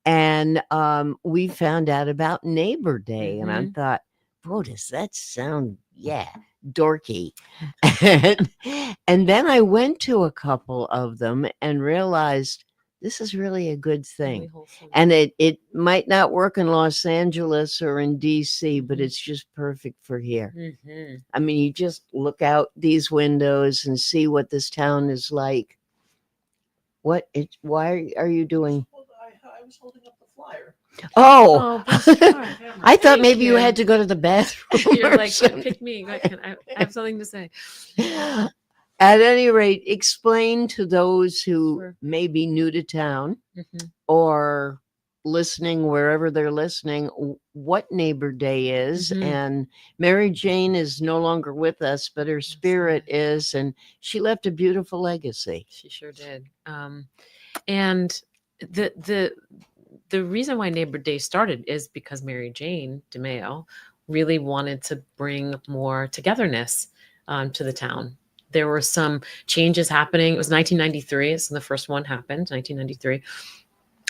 Speaker 1: And we found out about Neighbor Day. And I thought, boy, does that sound, dorky. And then I went to a couple of them and realized this is really a good thing. And it might not work in Los Angeles or in DC, but it's just perfect for here. I mean, you just look out these windows and see what this town is like. Why are you doing?
Speaker 2: Well, I was holding up the flyer.
Speaker 1: Oh, I thought
Speaker 15: Thank
Speaker 1: maybe you
Speaker 15: you.
Speaker 1: had to go to the bathroom.
Speaker 15: You're
Speaker 1: or
Speaker 15: like,
Speaker 1: something.
Speaker 15: pick me. I have something to say.
Speaker 1: At any rate, explain to those who may be new to town or listening wherever they're listening what Neighbor Day is. And Mary Jane is no longer with us, but her spirit is, and she left a beautiful legacy.
Speaker 15: She sure did. And the reason why Neighbor Day started is because Mary Jane DeMeo really wanted to bring more togetherness to the town. There were some changes happening. It was 1993, so the first one happened, 1993.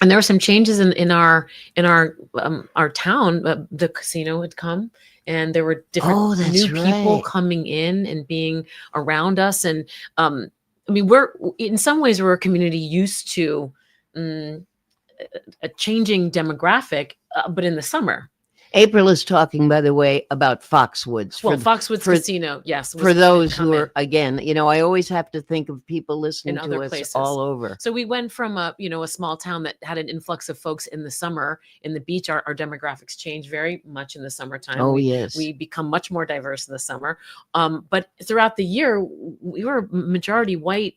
Speaker 15: And there were some changes in our town. The casino had come, and there were different new people coming in and being around us. And I mean, in some ways we're a community used to a changing demographic, but in the summer.
Speaker 1: April is talking, by the way, about Foxwoods.
Speaker 15: Well, Foxwoods Casino, yes.
Speaker 1: For those who are, again, I always have to think of people listening to us
Speaker 15: places.
Speaker 1: all over.
Speaker 15: So we went from a small town that had an influx of folks in the summer. In the beach, our demographics change very much in the summertime.
Speaker 1: Oh, yes.
Speaker 15: We become much more diverse in the summer. But throughout the year, we were majority white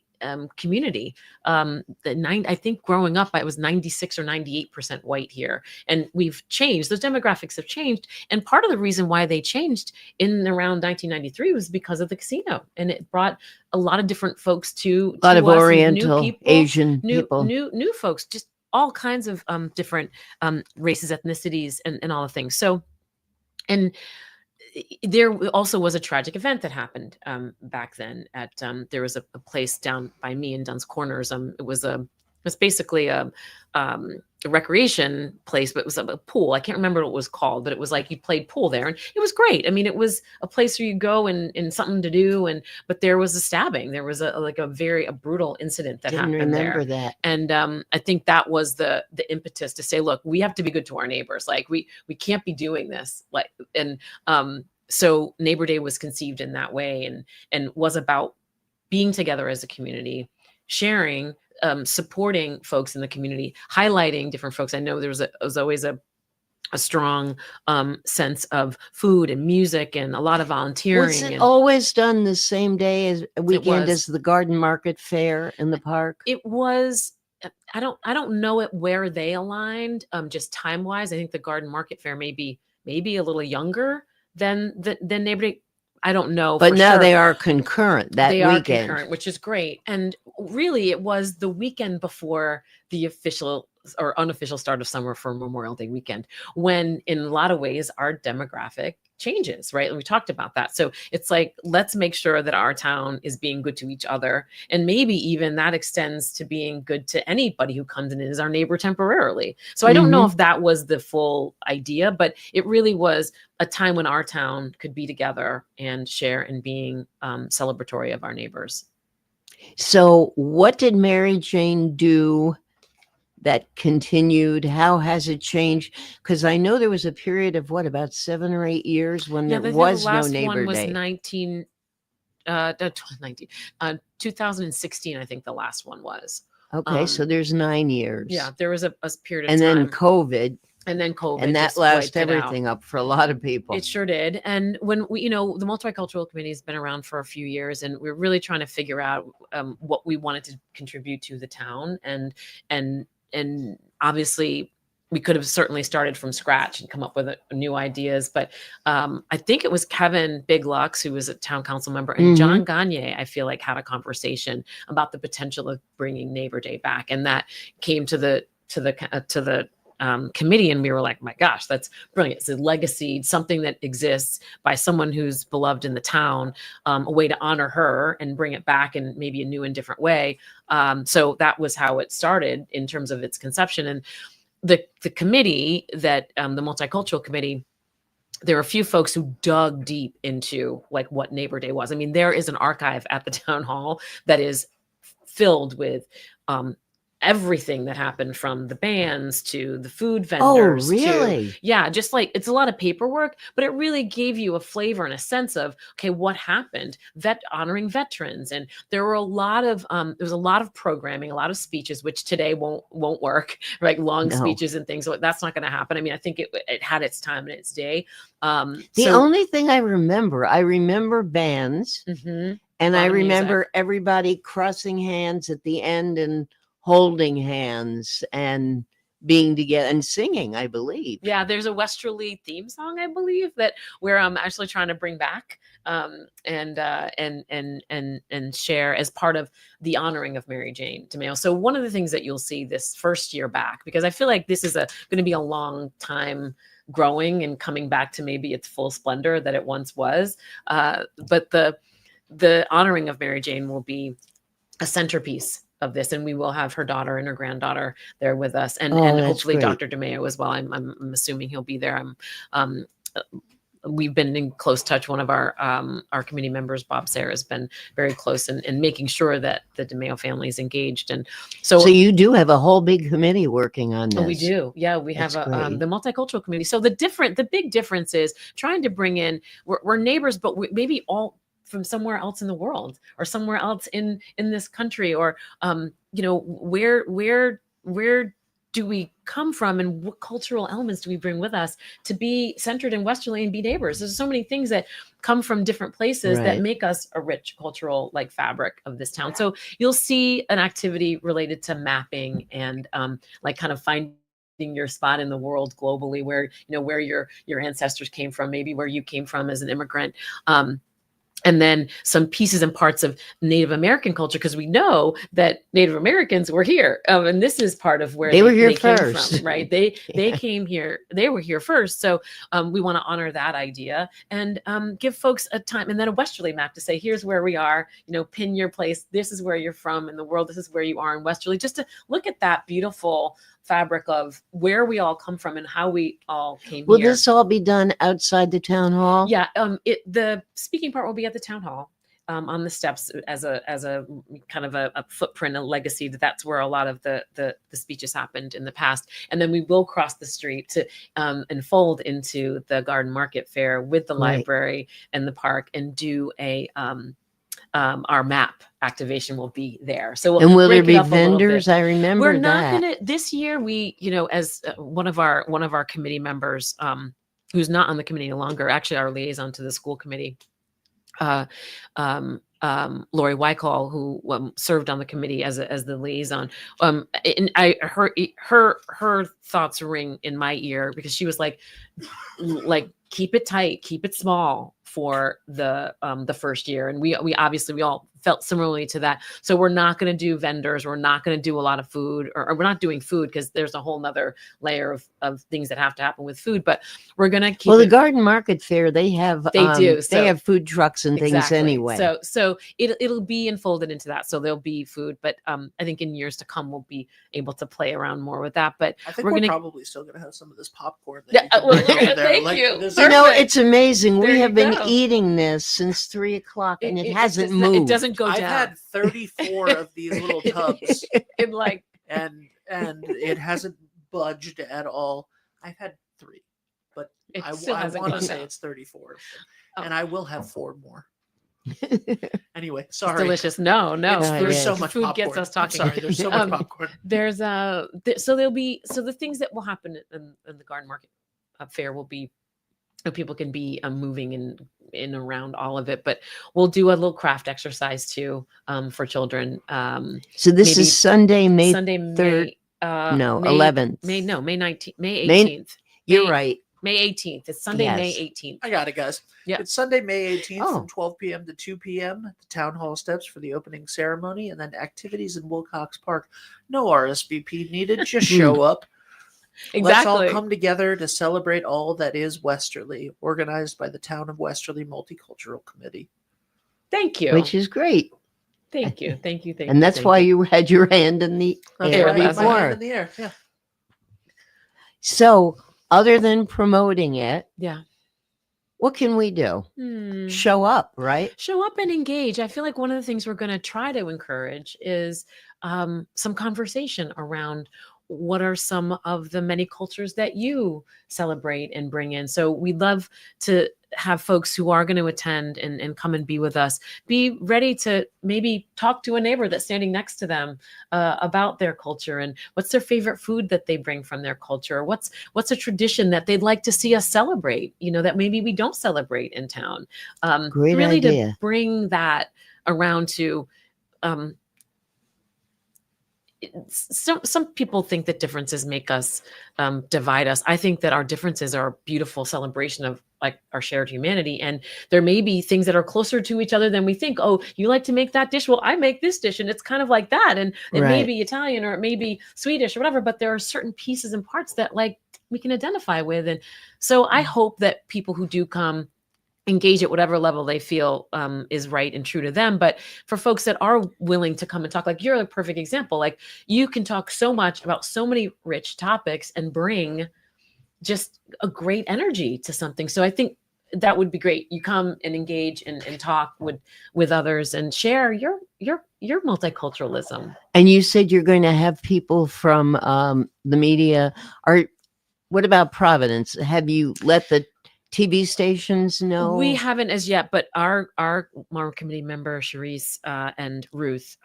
Speaker 15: community. I think growing up, I was 96 or 98% white here, and we've changed. Those demographics have changed, and part of the reason why they changed in around 1993 was because of the casino, and it brought a lot of different folks to
Speaker 1: a lot of
Speaker 15: us,
Speaker 1: Oriental,
Speaker 15: new people,
Speaker 1: Asian people,
Speaker 15: new folks, just all kinds of different races, ethnicities, and all the things. So, and there also was a tragic event that happened back then. There was a place down by me in Dunn's Corners. It was basically a recreation place, but it was a pool. I can't remember what it was called, but it was like you played pool there, and it was great. I mean, it was a place where you go and something to do. But there was a stabbing. There was a brutal incident that happened there.
Speaker 1: Didn't remember that.
Speaker 15: And I think that was the impetus to say, look, we have to be good to our neighbors. Like we can't be doing this. So Neighbor Day was conceived in that way, and was about being together as a community, sharing, supporting folks in the community, highlighting different folks. I know there was always a strong sense of food and music and a lot of volunteering.
Speaker 1: Was it always done the same day as weekend as the garden market fair in the park?
Speaker 15: It was. I don't know where they aligned, just time wise. I think the garden market fair may be a little younger than Neighbor Day. I don't know.
Speaker 1: But now
Speaker 15: sure.
Speaker 1: they are concurrent that
Speaker 15: they
Speaker 1: weekend.
Speaker 15: Are concurrent, which is great. And really, it was the weekend before the official or unofficial start of summer for Memorial Day weekend, when in a lot of ways our demographic changes, right? And we talked about that. So it's like, let's make sure that our town is being good to each other. And maybe even that extends to being good to anybody who comes in and is our neighbor temporarily. So I don't know if that was the full idea, but it really was a time when our town could be together and share in being celebratory of our neighbors.
Speaker 1: So what did Mary Jane do that continued? How has it changed? Because I know there was a period of about 7 or 8 years when there was no Neighbor
Speaker 15: one was
Speaker 1: Day.
Speaker 15: 2016, I think the last one was.
Speaker 1: Okay, so there's 9 years.
Speaker 15: Yeah, there was a period of
Speaker 1: and
Speaker 15: time.
Speaker 1: then COVID.
Speaker 15: And then COVID.
Speaker 1: And that
Speaker 15: just
Speaker 1: lasted
Speaker 15: wiped it
Speaker 1: everything
Speaker 15: out.
Speaker 1: up for a lot of people.
Speaker 15: It sure did. And when we, the Multicultural Committee has been around for a few years, and we're really trying to figure out what we wanted to contribute to the town. And obviously we could have certainly started from scratch and come up with new ideas. But I think it was Kevin Biglux, who was a town council member, and John Gagne, I feel like, had a conversation about the potential of bringing Neighbor Day back. And that came to the committee, and we were like, my gosh, that's brilliant. It's a legacy, something that exists by someone who's beloved in the town, a way to honor her and bring it back in maybe a new and different way. So that was how it started in terms of its conception. And the committee that the Multicultural Committee, there are a few folks who dug deep into like what Neighbor Day was. I mean, there is an archive at the town hall that is filled with everything that happened, from the bands to the food vendors.
Speaker 1: Oh, really?
Speaker 15: Just like, it's a lot of paperwork, but it really gave you a flavor and a sense of, okay, what happened, honoring veterans. And there were a lot of programming, a lot of speeches, which today won't work, right? Long speeches and things. So that's not going to happen. I mean, I think it had its time and its day.
Speaker 1: The only thing I remember bands, and I remember everybody crossing hands at the end and holding hands and being together and singing, I believe.
Speaker 15: Yeah, there's a Westerly theme song, I believe, that we're actually trying to bring back and share as part of the honoring of Mary Jane DeMeo. So one of the things that you'll see this first year back, because I feel like this is going to be a long time growing and coming back to maybe its full splendor that it once was, but the honoring of Mary Jane will be a centerpiece of this, and we will have her daughter and her granddaughter there with us, and hopefully great. Dr. DeMeo as well. I'm assuming he'll be there. We've been in close touch. One of our committee members, Bob Sayre, has been very close in making sure that the DeMeo family is engaged. And so
Speaker 1: you do have a whole big committee working on this.
Speaker 15: We do. Yeah, we have the Multicultural Committee. So the big difference is trying to bring in, we're neighbors, but maybe all from somewhere else in the world, or somewhere else in this country, or where do we come from, and what cultural elements do we bring with us to be centered in Westerly and be neighbors? There's so many things that come from different places that make us a rich cultural fabric of this town. So you'll see an activity related to mapping and kind of finding your spot in the world globally, where where your ancestors came from, maybe where you came from as an immigrant. And then some pieces and parts of Native American culture, because we know that Native Americans were here, and this is part of where
Speaker 1: they were here
Speaker 15: came
Speaker 1: first,
Speaker 15: from, right? They came here, they were here first. So we want to honor that idea and give folks a time, and then a Westerly map to say, here's where we are. Pin your place. This is where you're from in the world. This is where you are in Westerly. Just to look at that beautiful fabric of where we all come from and how we all came
Speaker 1: Will
Speaker 15: here.
Speaker 1: this all be done outside the town hall?
Speaker 15: Yeah, the speaking part will be at the town hall, on the steps as a kind of a footprint, a legacy that's where a lot of the speeches happened in the past. And then we will cross the street to enfold into the Garden Market Fair with the library and the park, and do our map activation will be there. So
Speaker 1: and will there be vendors? I remember
Speaker 15: we're not gonna this year. We, as one of our committee members, who's not on the committee any longer, actually our liaison to the school committee, Lori Wycall, who served on the committee as the liaison, and her thoughts ring in my ear, because she was like keep it tight, keep it small for the first year. And we obviously, we all felt similarly to that. So we're not going to do vendors. We're not going to do a lot of food, or we're not doing food because there's a whole nother layer of things that have to happen with food, but we're going to keep
Speaker 1: the garden market fair, they have,
Speaker 15: do.
Speaker 1: They have food trucks and things
Speaker 15: exactly.
Speaker 1: anyway.
Speaker 15: So it'll be enfolded into that. So there'll be food, but I think in years to come, we'll be able to play around more with that. But
Speaker 2: I think
Speaker 15: we're gonna
Speaker 2: probably still going to have some of this popcorn.
Speaker 15: Yeah, thank you.
Speaker 1: You know, it's amazing.
Speaker 15: There
Speaker 1: we
Speaker 15: you
Speaker 1: have been
Speaker 15: go.
Speaker 1: eating this since 3:00 and it hasn't
Speaker 15: just-
Speaker 1: moved.
Speaker 15: It doesn't go
Speaker 2: I've
Speaker 15: down.
Speaker 2: had 34 of these little tubs,
Speaker 15: in like,
Speaker 2: and it hasn't budged at all. I've had 3, but
Speaker 15: It
Speaker 2: I
Speaker 15: still hasn't
Speaker 2: want to
Speaker 15: gone
Speaker 2: say
Speaker 15: down.
Speaker 2: it's 34,
Speaker 15: Oh.
Speaker 2: and I will have 4 more. Anyway, sorry.
Speaker 15: It's delicious. No,
Speaker 2: There's so much
Speaker 15: food
Speaker 2: popcorn.
Speaker 15: gets us
Speaker 2: I'm
Speaker 15: talking.
Speaker 2: sorry, there's so much popcorn.
Speaker 15: There's so there'll be, so the things that will happen in the garden market fair will be, people can be moving in around all of it, but we'll do a little craft exercise too for children.
Speaker 1: So this is Sunday, May 3rd.
Speaker 15: No,
Speaker 1: No, 11th.
Speaker 15: May 19th, May
Speaker 1: May-
Speaker 15: 18th.
Speaker 1: You're right.
Speaker 15: May 18th. It's Sunday, May
Speaker 1: Yes.
Speaker 15: 18th.
Speaker 2: I got it, guys.
Speaker 15: Yeah.
Speaker 2: It's Sunday, May 18th
Speaker 1: Oh.
Speaker 2: from 12 p.m. to 2 p.m. at the Town Hall steps for the opening ceremony, and then activities in Wilcox Park. No RSVP needed. Just show up. Let's all
Speaker 15: Exactly.
Speaker 2: come together to celebrate all that is Westerly, organized by the Town of Westerly Multicultural Committee.
Speaker 15: Thank you.
Speaker 1: Which is great.
Speaker 15: Thank you. Thank you. Thank
Speaker 1: And
Speaker 15: you.
Speaker 1: that's
Speaker 15: thank
Speaker 1: why
Speaker 15: you.
Speaker 1: you had your hand in the
Speaker 2: That's
Speaker 1: air
Speaker 2: right, my hand in
Speaker 1: before.
Speaker 2: the air. Yeah.
Speaker 1: So other than promoting it,
Speaker 15: Yeah.
Speaker 1: what can we do?
Speaker 15: Hmm.
Speaker 1: Show up, right?
Speaker 15: Show up and engage. I feel like one of the things we're going to try to encourage is some conversation around what are some of the many cultures that you celebrate and bring in. So we'd love to have folks who are going to attend and come and be with us, be ready to maybe talk to a neighbor that's standing next to them about their culture and what's their favorite food that they bring from their culture. What's a tradition that they'd like to see us celebrate, that maybe we don't celebrate in town.
Speaker 1: Great
Speaker 15: really
Speaker 1: idea.
Speaker 15: to bring that around to some people think that differences make us divide us. I think that our differences are a beautiful celebration of like our shared humanity, and there may be things that are closer to each other than we think. Oh, you like to make that dish, well I make this dish, and it's kind of like that, and it may
Speaker 1: Right.
Speaker 15: be Italian or it may be Swedish or whatever, but there are certain pieces and parts that like we can identify with. And so I hope that people who do come engage at whatever level they feel is right and true to them. But for folks that are willing to come and talk, like you're a perfect example, like you can talk so much about so many rich topics and bring just a great energy to something. So I think that would be great. You come and engage and talk with others and share your multiculturalism.
Speaker 1: And you said you're going to have people from the media. What about Providence? Have you let the TV stations know?
Speaker 15: We haven't as yet, but our committee member Charisse and Ruth,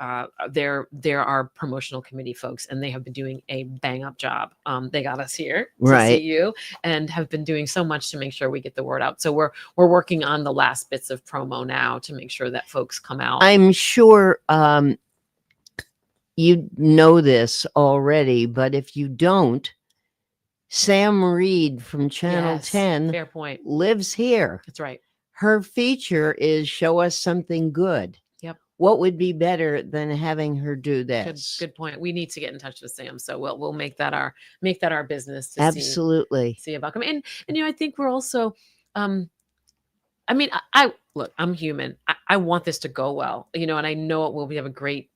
Speaker 15: they're our promotional committee folks, and they have been doing a bang up job. They got us here to
Speaker 1: Right.
Speaker 15: see you, and have been doing so much to make sure we get the word out. So we're working on the last bits of promo now to make sure that folks come out.
Speaker 1: I'm sure you know this already, but if you don't, Sam Reed from Channel
Speaker 15: Yes,
Speaker 1: 10
Speaker 15: fair point.
Speaker 1: lives here.
Speaker 15: That's right.
Speaker 1: Her feature is Show Us Something Good.
Speaker 15: Yep.
Speaker 1: What would be better than having her do this?
Speaker 15: Good point. We need to get in touch with Sam, so we'll make that our business to
Speaker 1: Absolutely.
Speaker 15: see about coming. And I think we're also I mean, I look, I'm human. I want this to go well, and I know it will. We have a great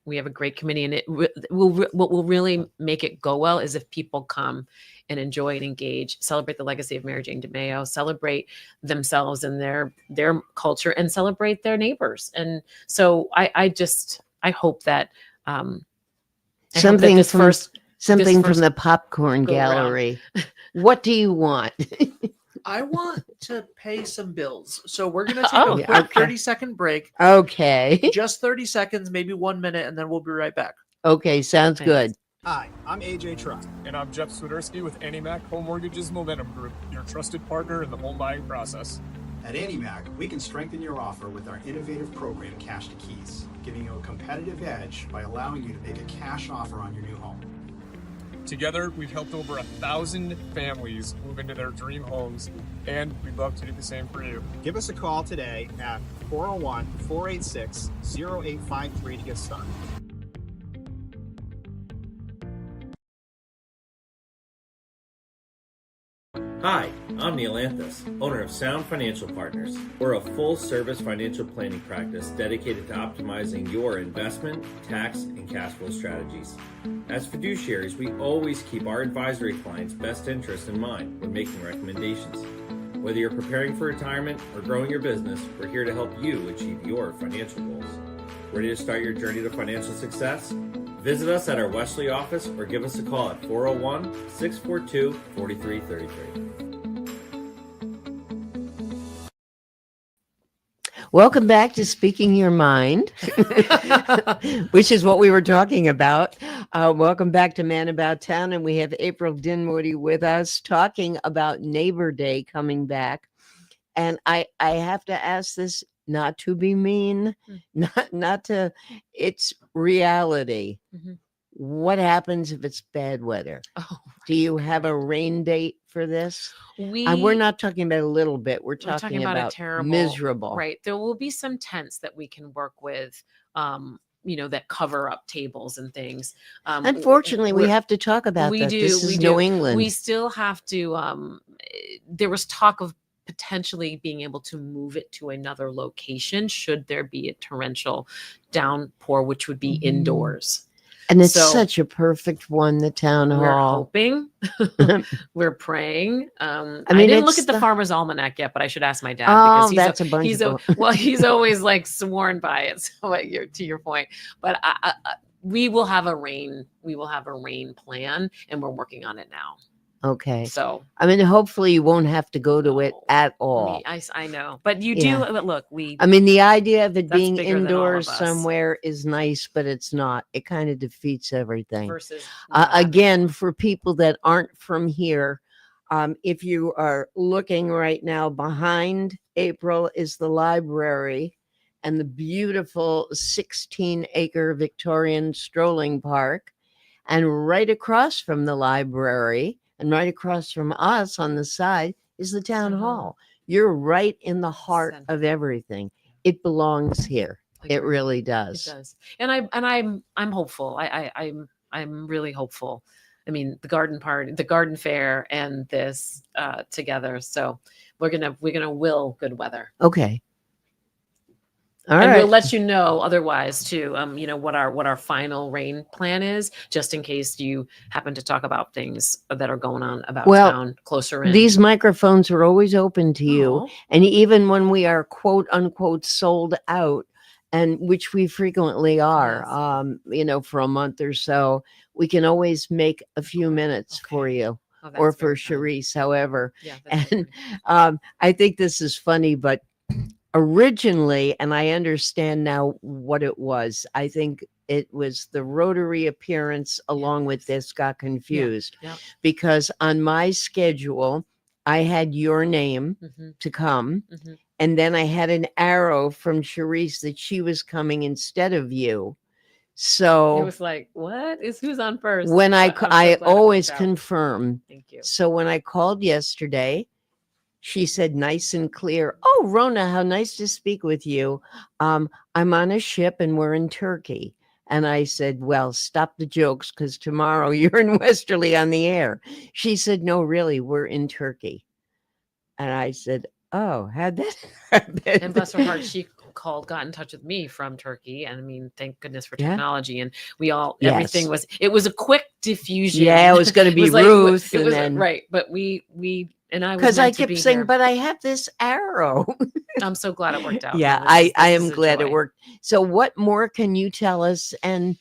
Speaker 15: committee, and what will really make it go well is if people come and enjoy and engage, celebrate the legacy of Mary Jane DeMeo, celebrate themselves and their culture, and celebrate their neighbors. And so I hope that
Speaker 1: Something from
Speaker 15: first
Speaker 1: the popcorn
Speaker 15: go around.
Speaker 1: gallery. What do you want?
Speaker 2: I want to pay some bills. So we're going to take a quick
Speaker 1: okay.
Speaker 2: 30-second break.
Speaker 1: Okay.
Speaker 2: Just 30 seconds, maybe 1 minute, and then we'll be right back.
Speaker 1: Okay, sounds good.
Speaker 16: Hi, I'm AJ Truck. And I'm Jeff Swiderski with AnnieMac Home Mortgage's Momentum Group, your trusted partner in the home buying process.
Speaker 17: At AnnieMac, we can strengthen your offer with our innovative program, Cash to Keys, giving you a competitive edge by allowing you to make a cash offer on your new home.
Speaker 16: Together, we've helped over 1,000 families move into their dream homes, and we'd love to do the same for you.
Speaker 17: Give us a call today at 401-486-0853 to get started.
Speaker 18: Hi, I'm Neil Anthus, owner of Sound Financial Partners. We're a full-service financial planning practice dedicated to optimizing your investment, tax, and cash flow strategies. As fiduciaries, we always keep our advisory clients' best interests in mind when making recommendations. Whether you're preparing for retirement or growing your business, we're here to help you achieve your financial goals. Ready to start your journey to financial success? Visit us at our Westerly office or give us a call at 401-642-4333.
Speaker 1: Welcome back to Speaking Your Mind, which is what we were talking about. Welcome back to Man About Town, and we have April Dinwoody with us talking about Neighbor Day coming back. And I have to ask this, not to be mean, not to, it's reality.
Speaker 15: Mm-hmm.
Speaker 1: What happens if it's bad weather?
Speaker 15: Oh,
Speaker 1: do you have a rain date for this?
Speaker 15: We're
Speaker 1: We're not talking about a little bit. We're talking
Speaker 15: about a
Speaker 1: about
Speaker 15: terrible,
Speaker 1: miserable.
Speaker 15: Right. There will be some tents that we can work with, that cover up tables and things.
Speaker 1: Unfortunately, we have to talk about
Speaker 15: we
Speaker 1: that.
Speaker 15: do.
Speaker 1: This is
Speaker 15: we
Speaker 1: New
Speaker 15: do.
Speaker 1: England.
Speaker 15: We still have to. There was talk of potentially being able to move it to another location should there be a torrential downpour, which would be indoors.
Speaker 1: And it's
Speaker 15: So
Speaker 1: such a perfect one, the town
Speaker 15: we're
Speaker 1: hall.
Speaker 15: hoping, we're praying. I
Speaker 1: mean,
Speaker 15: didn't look
Speaker 1: it's
Speaker 15: at the
Speaker 1: the-
Speaker 15: Farmer's Almanac yet, but I should ask my dad
Speaker 1: Oh,
Speaker 15: because
Speaker 1: that's a bunch of
Speaker 15: he's always like sworn by it. So to your point, but we will have a rain plan, and we're working on it now.
Speaker 1: Okay.
Speaker 15: So
Speaker 1: I mean, hopefully you won't have to go to it at all.
Speaker 15: I know, but you
Speaker 1: Yeah.
Speaker 15: do. But look,
Speaker 1: I mean, the idea of it
Speaker 15: That's
Speaker 1: being
Speaker 15: bigger than all of
Speaker 1: indoors
Speaker 15: us.
Speaker 1: somewhere is nice, but it's not. It kind of defeats everything.
Speaker 15: Versus
Speaker 1: Again, for people that aren't from here, if you are looking right now, behind April is the library and the beautiful 16-acre Victorian strolling park. And right across from the library and right across from us on the side is the town hall. You're right in the heart of everything. It belongs here. It really does.
Speaker 15: It does, and I'm hopeful. I'm really hopeful. I mean, the garden fair, and this together. So we're gonna will good weather.
Speaker 1: Okay. All
Speaker 15: and
Speaker 1: right.
Speaker 15: we'll let you know otherwise too. What our final rain plan is, just in case you happen to talk about things that are going on about town closer in.
Speaker 1: These microphones are always open to you.
Speaker 15: Oh.
Speaker 1: And even when we are quote unquote sold out, and which we frequently are, for a month or so, we can always make a few minutes for you. Or for Charisse, however.
Speaker 15: Yeah,
Speaker 1: and I think this is funny, but originally, and I understand now what it was, I think it was the Rotary appearance along with this got confused.
Speaker 15: Yeah.
Speaker 1: Because on my schedule, I had your name to come, and then I had an arrow from Charisse that she was coming instead of you. So
Speaker 15: It was like, what is who's on first?
Speaker 1: when I
Speaker 15: But I'm so
Speaker 1: I
Speaker 15: glad it
Speaker 1: always
Speaker 15: worked out.
Speaker 1: confirm.
Speaker 15: Thank you.
Speaker 1: So when I called yesterday, she said nice and clear, "Oh, Rona, how nice to speak with you. I'm on a ship and we're in Turkey." And I said, "Well, stop the jokes because tomorrow you're in Westerly on the air." She said, "No, really, we're in Turkey." And I said, "Oh, how'd that happen?"
Speaker 15: And bless her heart, she got in touch with me from Turkey. And I mean, thank goodness for
Speaker 1: Yeah.
Speaker 15: technology. And we all,
Speaker 1: Yes.
Speaker 15: everything it was a quick diffusion.
Speaker 1: Yeah, it was gonna be
Speaker 15: It was like-
Speaker 1: Ruth,
Speaker 15: it
Speaker 1: and
Speaker 15: was
Speaker 1: then-
Speaker 15: right. But and I was
Speaker 1: Because I
Speaker 15: meant to
Speaker 1: kept
Speaker 15: be
Speaker 1: saying,
Speaker 15: here.
Speaker 1: "But I have this arrow."
Speaker 15: I'm so glad it worked out.
Speaker 1: Yeah,
Speaker 15: man. This
Speaker 1: I
Speaker 15: is
Speaker 1: am
Speaker 15: a
Speaker 1: glad it
Speaker 15: joy.
Speaker 1: worked. So what more can you tell us? And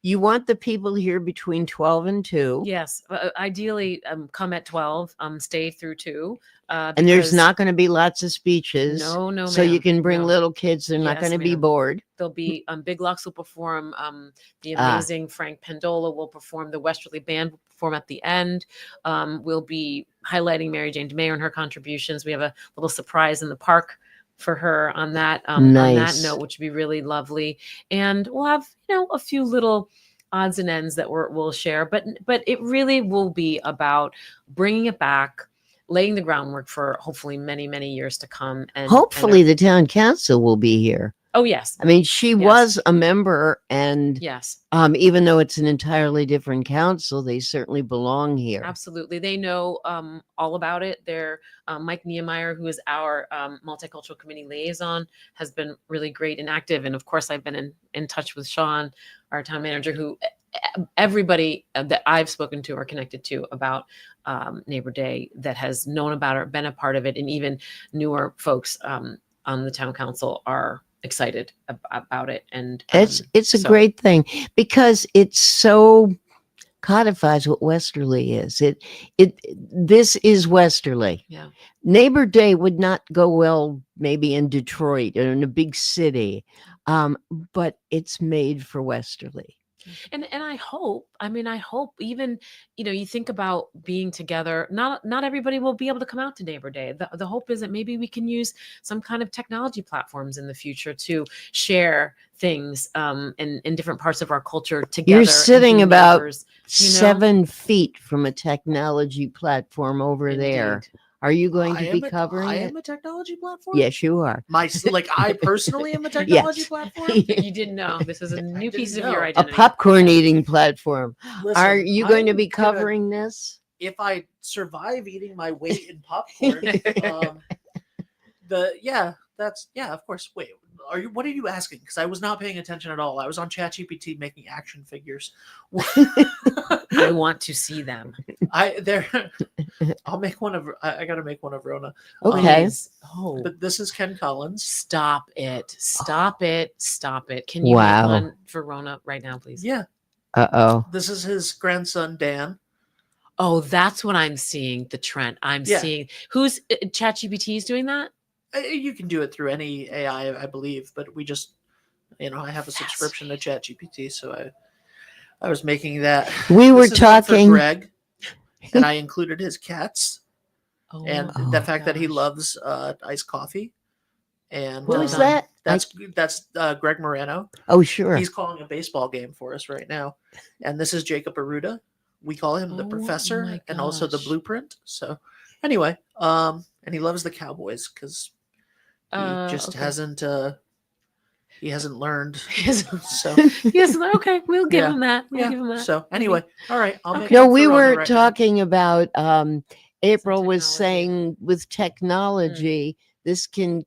Speaker 1: you want the people here between 12 and 2.
Speaker 15: Yes, ideally, come at 12. Stay through 2.
Speaker 1: And there's
Speaker 15: because-
Speaker 1: not going to be lots of speeches.
Speaker 15: No,
Speaker 1: So you
Speaker 15: ma'am,
Speaker 1: can bring
Speaker 15: no.
Speaker 1: little kids. They're not
Speaker 15: Yes,
Speaker 1: going to be
Speaker 15: ma'am.
Speaker 1: bored.
Speaker 15: There'll be Big Locks will perform. The
Speaker 1: Ah.
Speaker 15: amazing Frank Pendola will perform. The Westerly Band will perform at the end. We'll be highlighting Mary Jane DeMayer and her contributions. We have a little surprise in the park for her on that
Speaker 1: Nice.
Speaker 15: note, which would be really lovely. And we'll have a few little odds and ends that we'll share, but it really will be about bringing it back, laying the groundwork for hopefully many, many years to come. And
Speaker 1: hopefully the town council will be here.
Speaker 15: Oh, yes.
Speaker 1: I mean, she was a member, and
Speaker 15: yes,
Speaker 1: even though it's an entirely different council, they certainly belong here.
Speaker 15: absolutely. They know all about it. They're Mike Niemeyer, who is our multicultural committee liaison, has been really great and active. And of course, I've been in touch with Sean, our town manager, who everybody that I've spoken to or connected to about Neighbor Day that has known about it, been a part of it, and even newer folks on the town council are excited about it. And
Speaker 1: it's a great thing because it's so codifies what Westerly is. This is Westerly.
Speaker 15: Yeah.
Speaker 1: Neighbor Day would not go well maybe in Detroit or in a big city, but it's made for Westerly.
Speaker 15: And I hope even, you think about being together, not everybody will be able to come out to Neighbor Day. The hope is that maybe we can use some kind of technology platforms in the future to share things in different parts of our culture together.
Speaker 1: You're sitting about
Speaker 15: neighbors,
Speaker 1: 7 feet from a technology platform over there. Are you going to be covering
Speaker 2: I
Speaker 1: it?
Speaker 2: am a technology platform?
Speaker 1: Yes, you are.
Speaker 2: I personally am a technology
Speaker 1: Yes.
Speaker 2: platform?
Speaker 15: You didn't know. This is a new piece of your
Speaker 1: A
Speaker 15: identity.
Speaker 1: popcorn eating platform.
Speaker 2: Listen,
Speaker 1: Are you going to
Speaker 2: I'm
Speaker 1: be
Speaker 2: gonna-
Speaker 1: covering this?
Speaker 2: If I survive eating my weight in popcorn, of course. Wait, what are you asking? Because I was not paying attention at all. I was on ChatGPT making action figures.
Speaker 15: I want to see them.
Speaker 2: I'll make one of. I got to make one of Rona.
Speaker 1: Okay.
Speaker 15: Oh,
Speaker 2: but this is Ken Collins.
Speaker 15: Stop it! Stop it! Stop it! Can you
Speaker 1: Wow.
Speaker 15: make one for Rona right now, please?
Speaker 2: Yeah.
Speaker 1: Uh-oh.
Speaker 2: This is his grandson Dan.
Speaker 15: Oh, that's what I'm seeing. The trend I'm
Speaker 2: Yeah.
Speaker 15: seeing. Who's ChatGPT is doing that?
Speaker 2: You can do it through any AI, I believe, but we just, I have a subscription to ChatGPT, so I was making that.
Speaker 1: We were
Speaker 2: This is one for
Speaker 1: talking-
Speaker 2: Greg, and I included his cats, and
Speaker 1: Oh,
Speaker 2: the fact that he loves iced coffee. And
Speaker 1: Who is that?
Speaker 2: That's Greg Moreno.
Speaker 1: Oh, sure.
Speaker 2: He's calling a baseball game for us right now, and this is Jacob Aruda. We call him the professor
Speaker 15: my
Speaker 2: and also the
Speaker 15: gosh.
Speaker 2: blueprint. So anyway, and he loves the Cowboys because he just
Speaker 15: Okay.
Speaker 2: hasn't learned. So
Speaker 15: Yes. Okay. We'll give
Speaker 2: Yeah.
Speaker 15: him that. We'll
Speaker 2: yeah.
Speaker 15: give him that.
Speaker 2: So anyway, all right. I'll make
Speaker 1: No,
Speaker 2: one
Speaker 1: we
Speaker 2: for Rona
Speaker 1: were
Speaker 2: right now.
Speaker 1: talking about April was saying with technology, this can,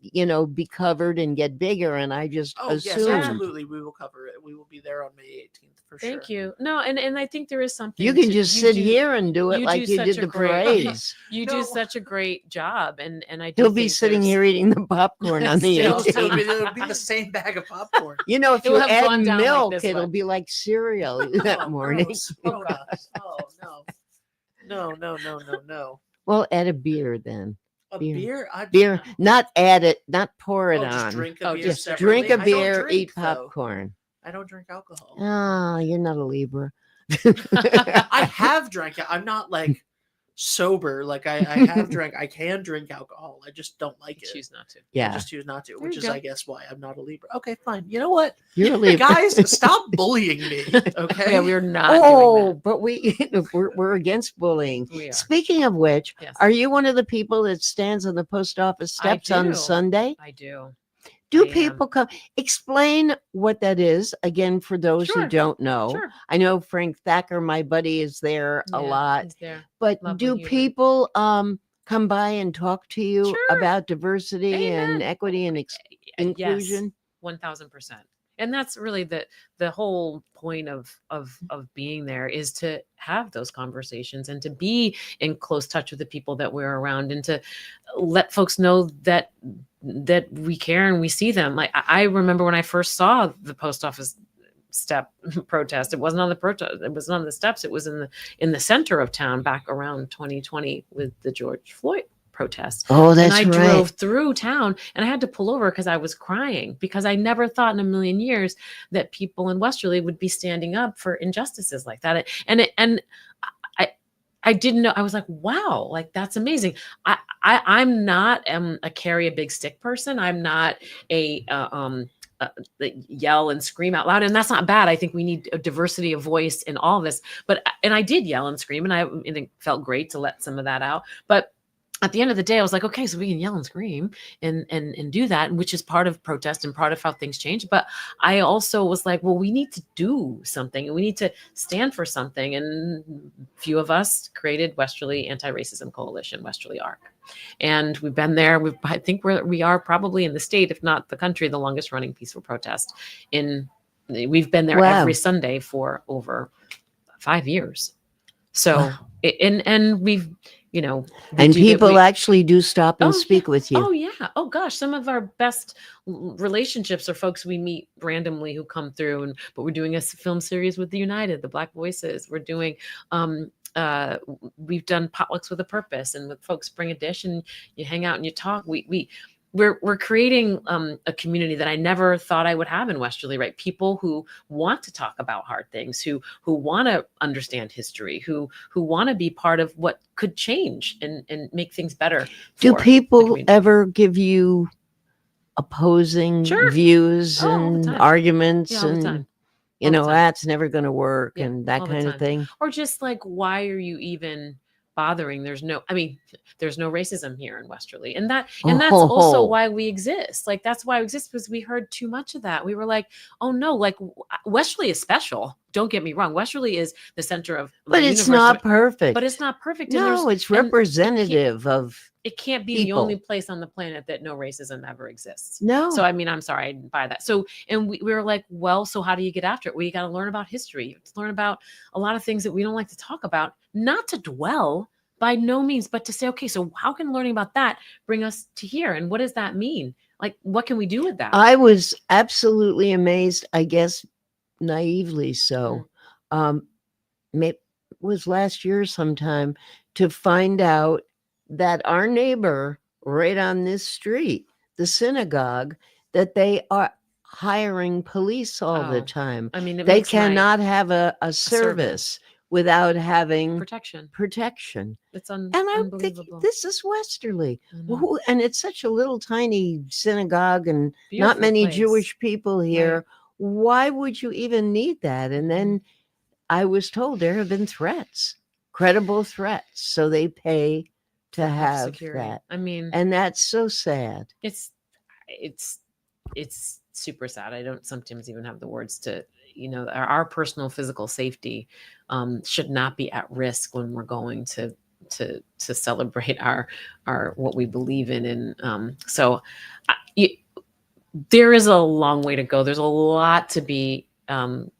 Speaker 1: be covered and get bigger. And I just
Speaker 2: Oh yes,
Speaker 1: assumed
Speaker 2: absolutely. We will cover it. We will be there on May 18th for sure.
Speaker 15: Thank you. No, and I think there is something.
Speaker 1: you can just sit here and do it
Speaker 15: you
Speaker 1: like
Speaker 15: do
Speaker 1: you
Speaker 15: such
Speaker 1: did
Speaker 15: a
Speaker 1: the
Speaker 15: great-
Speaker 1: parades.
Speaker 15: You do such a great job, and I do
Speaker 1: He'll be
Speaker 15: think
Speaker 1: sitting
Speaker 15: there's-
Speaker 1: here eating the popcorn on the
Speaker 15: Still,
Speaker 1: 18th.
Speaker 2: It'll be the same bag of popcorn.
Speaker 1: You know, if
Speaker 15: It
Speaker 1: you
Speaker 15: will have
Speaker 1: add
Speaker 15: gone down like
Speaker 1: milk,
Speaker 15: this
Speaker 1: it'll
Speaker 15: one.
Speaker 1: be like cereal that morning.
Speaker 2: Gross. Rhoda. Oh no. No.
Speaker 1: Well, add a beer then.
Speaker 2: A beer?
Speaker 1: Beer, not add it, not pour it
Speaker 2: just
Speaker 1: on.
Speaker 2: drink a beer
Speaker 1: just
Speaker 2: separately?
Speaker 1: drink a
Speaker 2: I don't
Speaker 1: beer,
Speaker 2: drink,
Speaker 1: eat
Speaker 2: though.
Speaker 1: popcorn.
Speaker 2: I don't drink alcohol.
Speaker 1: Oh, you're not a Libra.
Speaker 2: I have drank it. I'm not like sober. Like I have drank. I can drink alcohol. I just don't like it.
Speaker 15: Choose not to.
Speaker 1: Yeah.
Speaker 2: I just choose not to,
Speaker 15: There
Speaker 2: which
Speaker 15: you
Speaker 2: is,
Speaker 15: go.
Speaker 2: I guess, why I'm not a Libra. Okay, fine. You know what?
Speaker 1: You're a Libra.
Speaker 2: Guys, stop bullying me. Okay.
Speaker 15: Yeah, we're not doing
Speaker 1: Oh, but we're against bullying.
Speaker 15: We are.
Speaker 1: Speaking of which,
Speaker 15: Yes.
Speaker 1: are you one of the people that stands on the post office
Speaker 15: I
Speaker 1: steps on
Speaker 15: do.
Speaker 1: Sunday?
Speaker 15: I do.
Speaker 1: Do
Speaker 15: I am.
Speaker 1: people come? Explain what that is again for those who
Speaker 15: Sure.
Speaker 1: don't know.
Speaker 15: Sure.
Speaker 1: I know Frank Thacker, my buddy, is there a
Speaker 15: Yeah,
Speaker 1: lot.
Speaker 15: he's there.
Speaker 1: But
Speaker 15: Lovely
Speaker 1: do
Speaker 15: human.
Speaker 1: people come by and talk to you
Speaker 15: Sure.
Speaker 1: about diversity
Speaker 15: Amen.
Speaker 1: and equity and inclusion?
Speaker 15: 1000%. And that's really the whole point of being there, is to have those conversations and to be in close touch with the people that we're around, and to let folks know that we care and we see them. Like I remember when I first saw the post office step protest, it wasn't on the protest, it wasn't on the steps, it was in the center of town back around 2020 with the George Floyd protest.
Speaker 1: Oh, that's
Speaker 15: and I
Speaker 1: right.
Speaker 15: drove through town and I had to pull over because I was crying, because I never thought in a million years that people in Westerly would be standing up for injustices like that. And I didn't know. I was like, wow, like that's amazing. I'm not a carry a big stick person. I'm not a yell and scream out loud, and that's not bad. I think we need a diversity of voice in all of this. And I did yell and scream, and it felt great to let some of that out. But at the end of the day, I was like, okay, so we can yell and scream and do that, which is part of protest and part of how things change. But I also was like, well, we need to do something, and we need to stand for something. And a few of us created Westerly Anti-Racism Coalition, Westerly ARC. And we've been there. I think we are probably in the state, if not the country, the longest running peaceful protest. We've been there every Sunday for over 5 years. So, and we've,
Speaker 1: and people actually do stop and speak with you.
Speaker 15: Oh yeah. Oh gosh. Some of our best relationships are folks we meet randomly who come through, but we're doing a film series with the United, the Black Voices. We're doing, we've done potlucks with a purpose, and with folks bring a dish and you hang out and you talk. We're creating a community that I never thought I would have in Westerly, right? People who want to talk about hard things, who want to understand history, who want to be part of what could change and make things better.
Speaker 1: Do people ever give you opposing views and arguments and that's never going to work and that kind of thing?
Speaker 15: Or just like, why are you even bothering? There's no racism here in Westerly, and that's also why we exist. Like, that's why we exist, because we heard too much of that. We were like, oh no, like Westerly is special. Don't get me wrong. Westerly is the center of,
Speaker 1: but it's not perfect.
Speaker 15: But it's not perfect.
Speaker 1: No, it's representative of.
Speaker 15: It can't be
Speaker 1: people.
Speaker 15: The only place on the planet that no racism ever exists.
Speaker 1: No.
Speaker 15: So, I mean, I'm sorry, I didn't buy that. So, and we were like, well, so how do you get after it? Well, you got to learn about history. You have to learn about a lot of things that we don't like to talk about, not to dwell by no means, but to say, okay, so how can learning about that bring us to here? And what does that mean? Like, what can we do with that?
Speaker 1: I was absolutely amazed, I guess, naively so. It was last year sometime to find out that our neighbor right on this street, the synagogue, that they are hiring police all the time.
Speaker 15: I mean,
Speaker 1: they cannot have a service without having
Speaker 15: protection. It's
Speaker 1: and I'm thinking, this is Westerly. And it's such a little tiny synagogue and not many Jewish people here. Right. Why would you even need that? And then I was told there have been threats, credible threats. So they pay to have security. That.
Speaker 15: I mean,
Speaker 1: and that's so sad.
Speaker 15: It's super sad. I don't sometimes even have the words to, our personal physical safety should not be at risk when we're going to celebrate our what we believe in. And there is a long way to go. There's a lot to be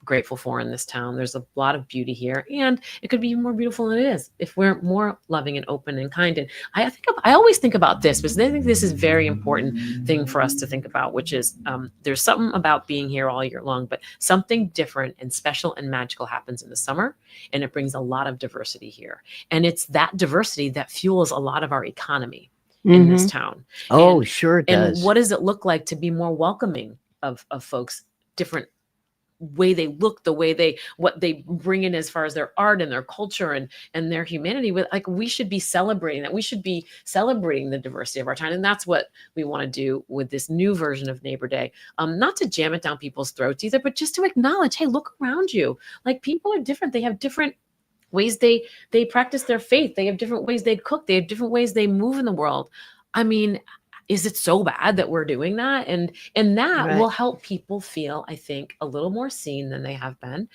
Speaker 15: grateful for in this town. There's a lot of beauty here, and it could be even more beautiful than it is if we're more loving and open and kind. And I always think about this, because I think this is a very important thing for us to think about, which is there's something about being here all year long, but something different and special and magical happens in the summer, and it brings a lot of diversity here. And it's that diversity that fuels a lot of our economy in this town.
Speaker 1: Oh, sure it does.
Speaker 15: And what does it look like to be more welcoming of folks, different way they look, what they bring in as far as their art and their culture and their humanity. With like, we should be celebrating that. We should be celebrating the diversity of our time, and that's what we want to do with this new version of Neighbor Day. Not to jam it down people's throats either, but just to acknowledge, hey, look around you. Like, people are different. They have different ways they practice their faith. They have different ways they cook. They have different ways they move in the world. I mean, is it so bad that we're doing that? And that will help people feel, I think, a little more seen than they have been,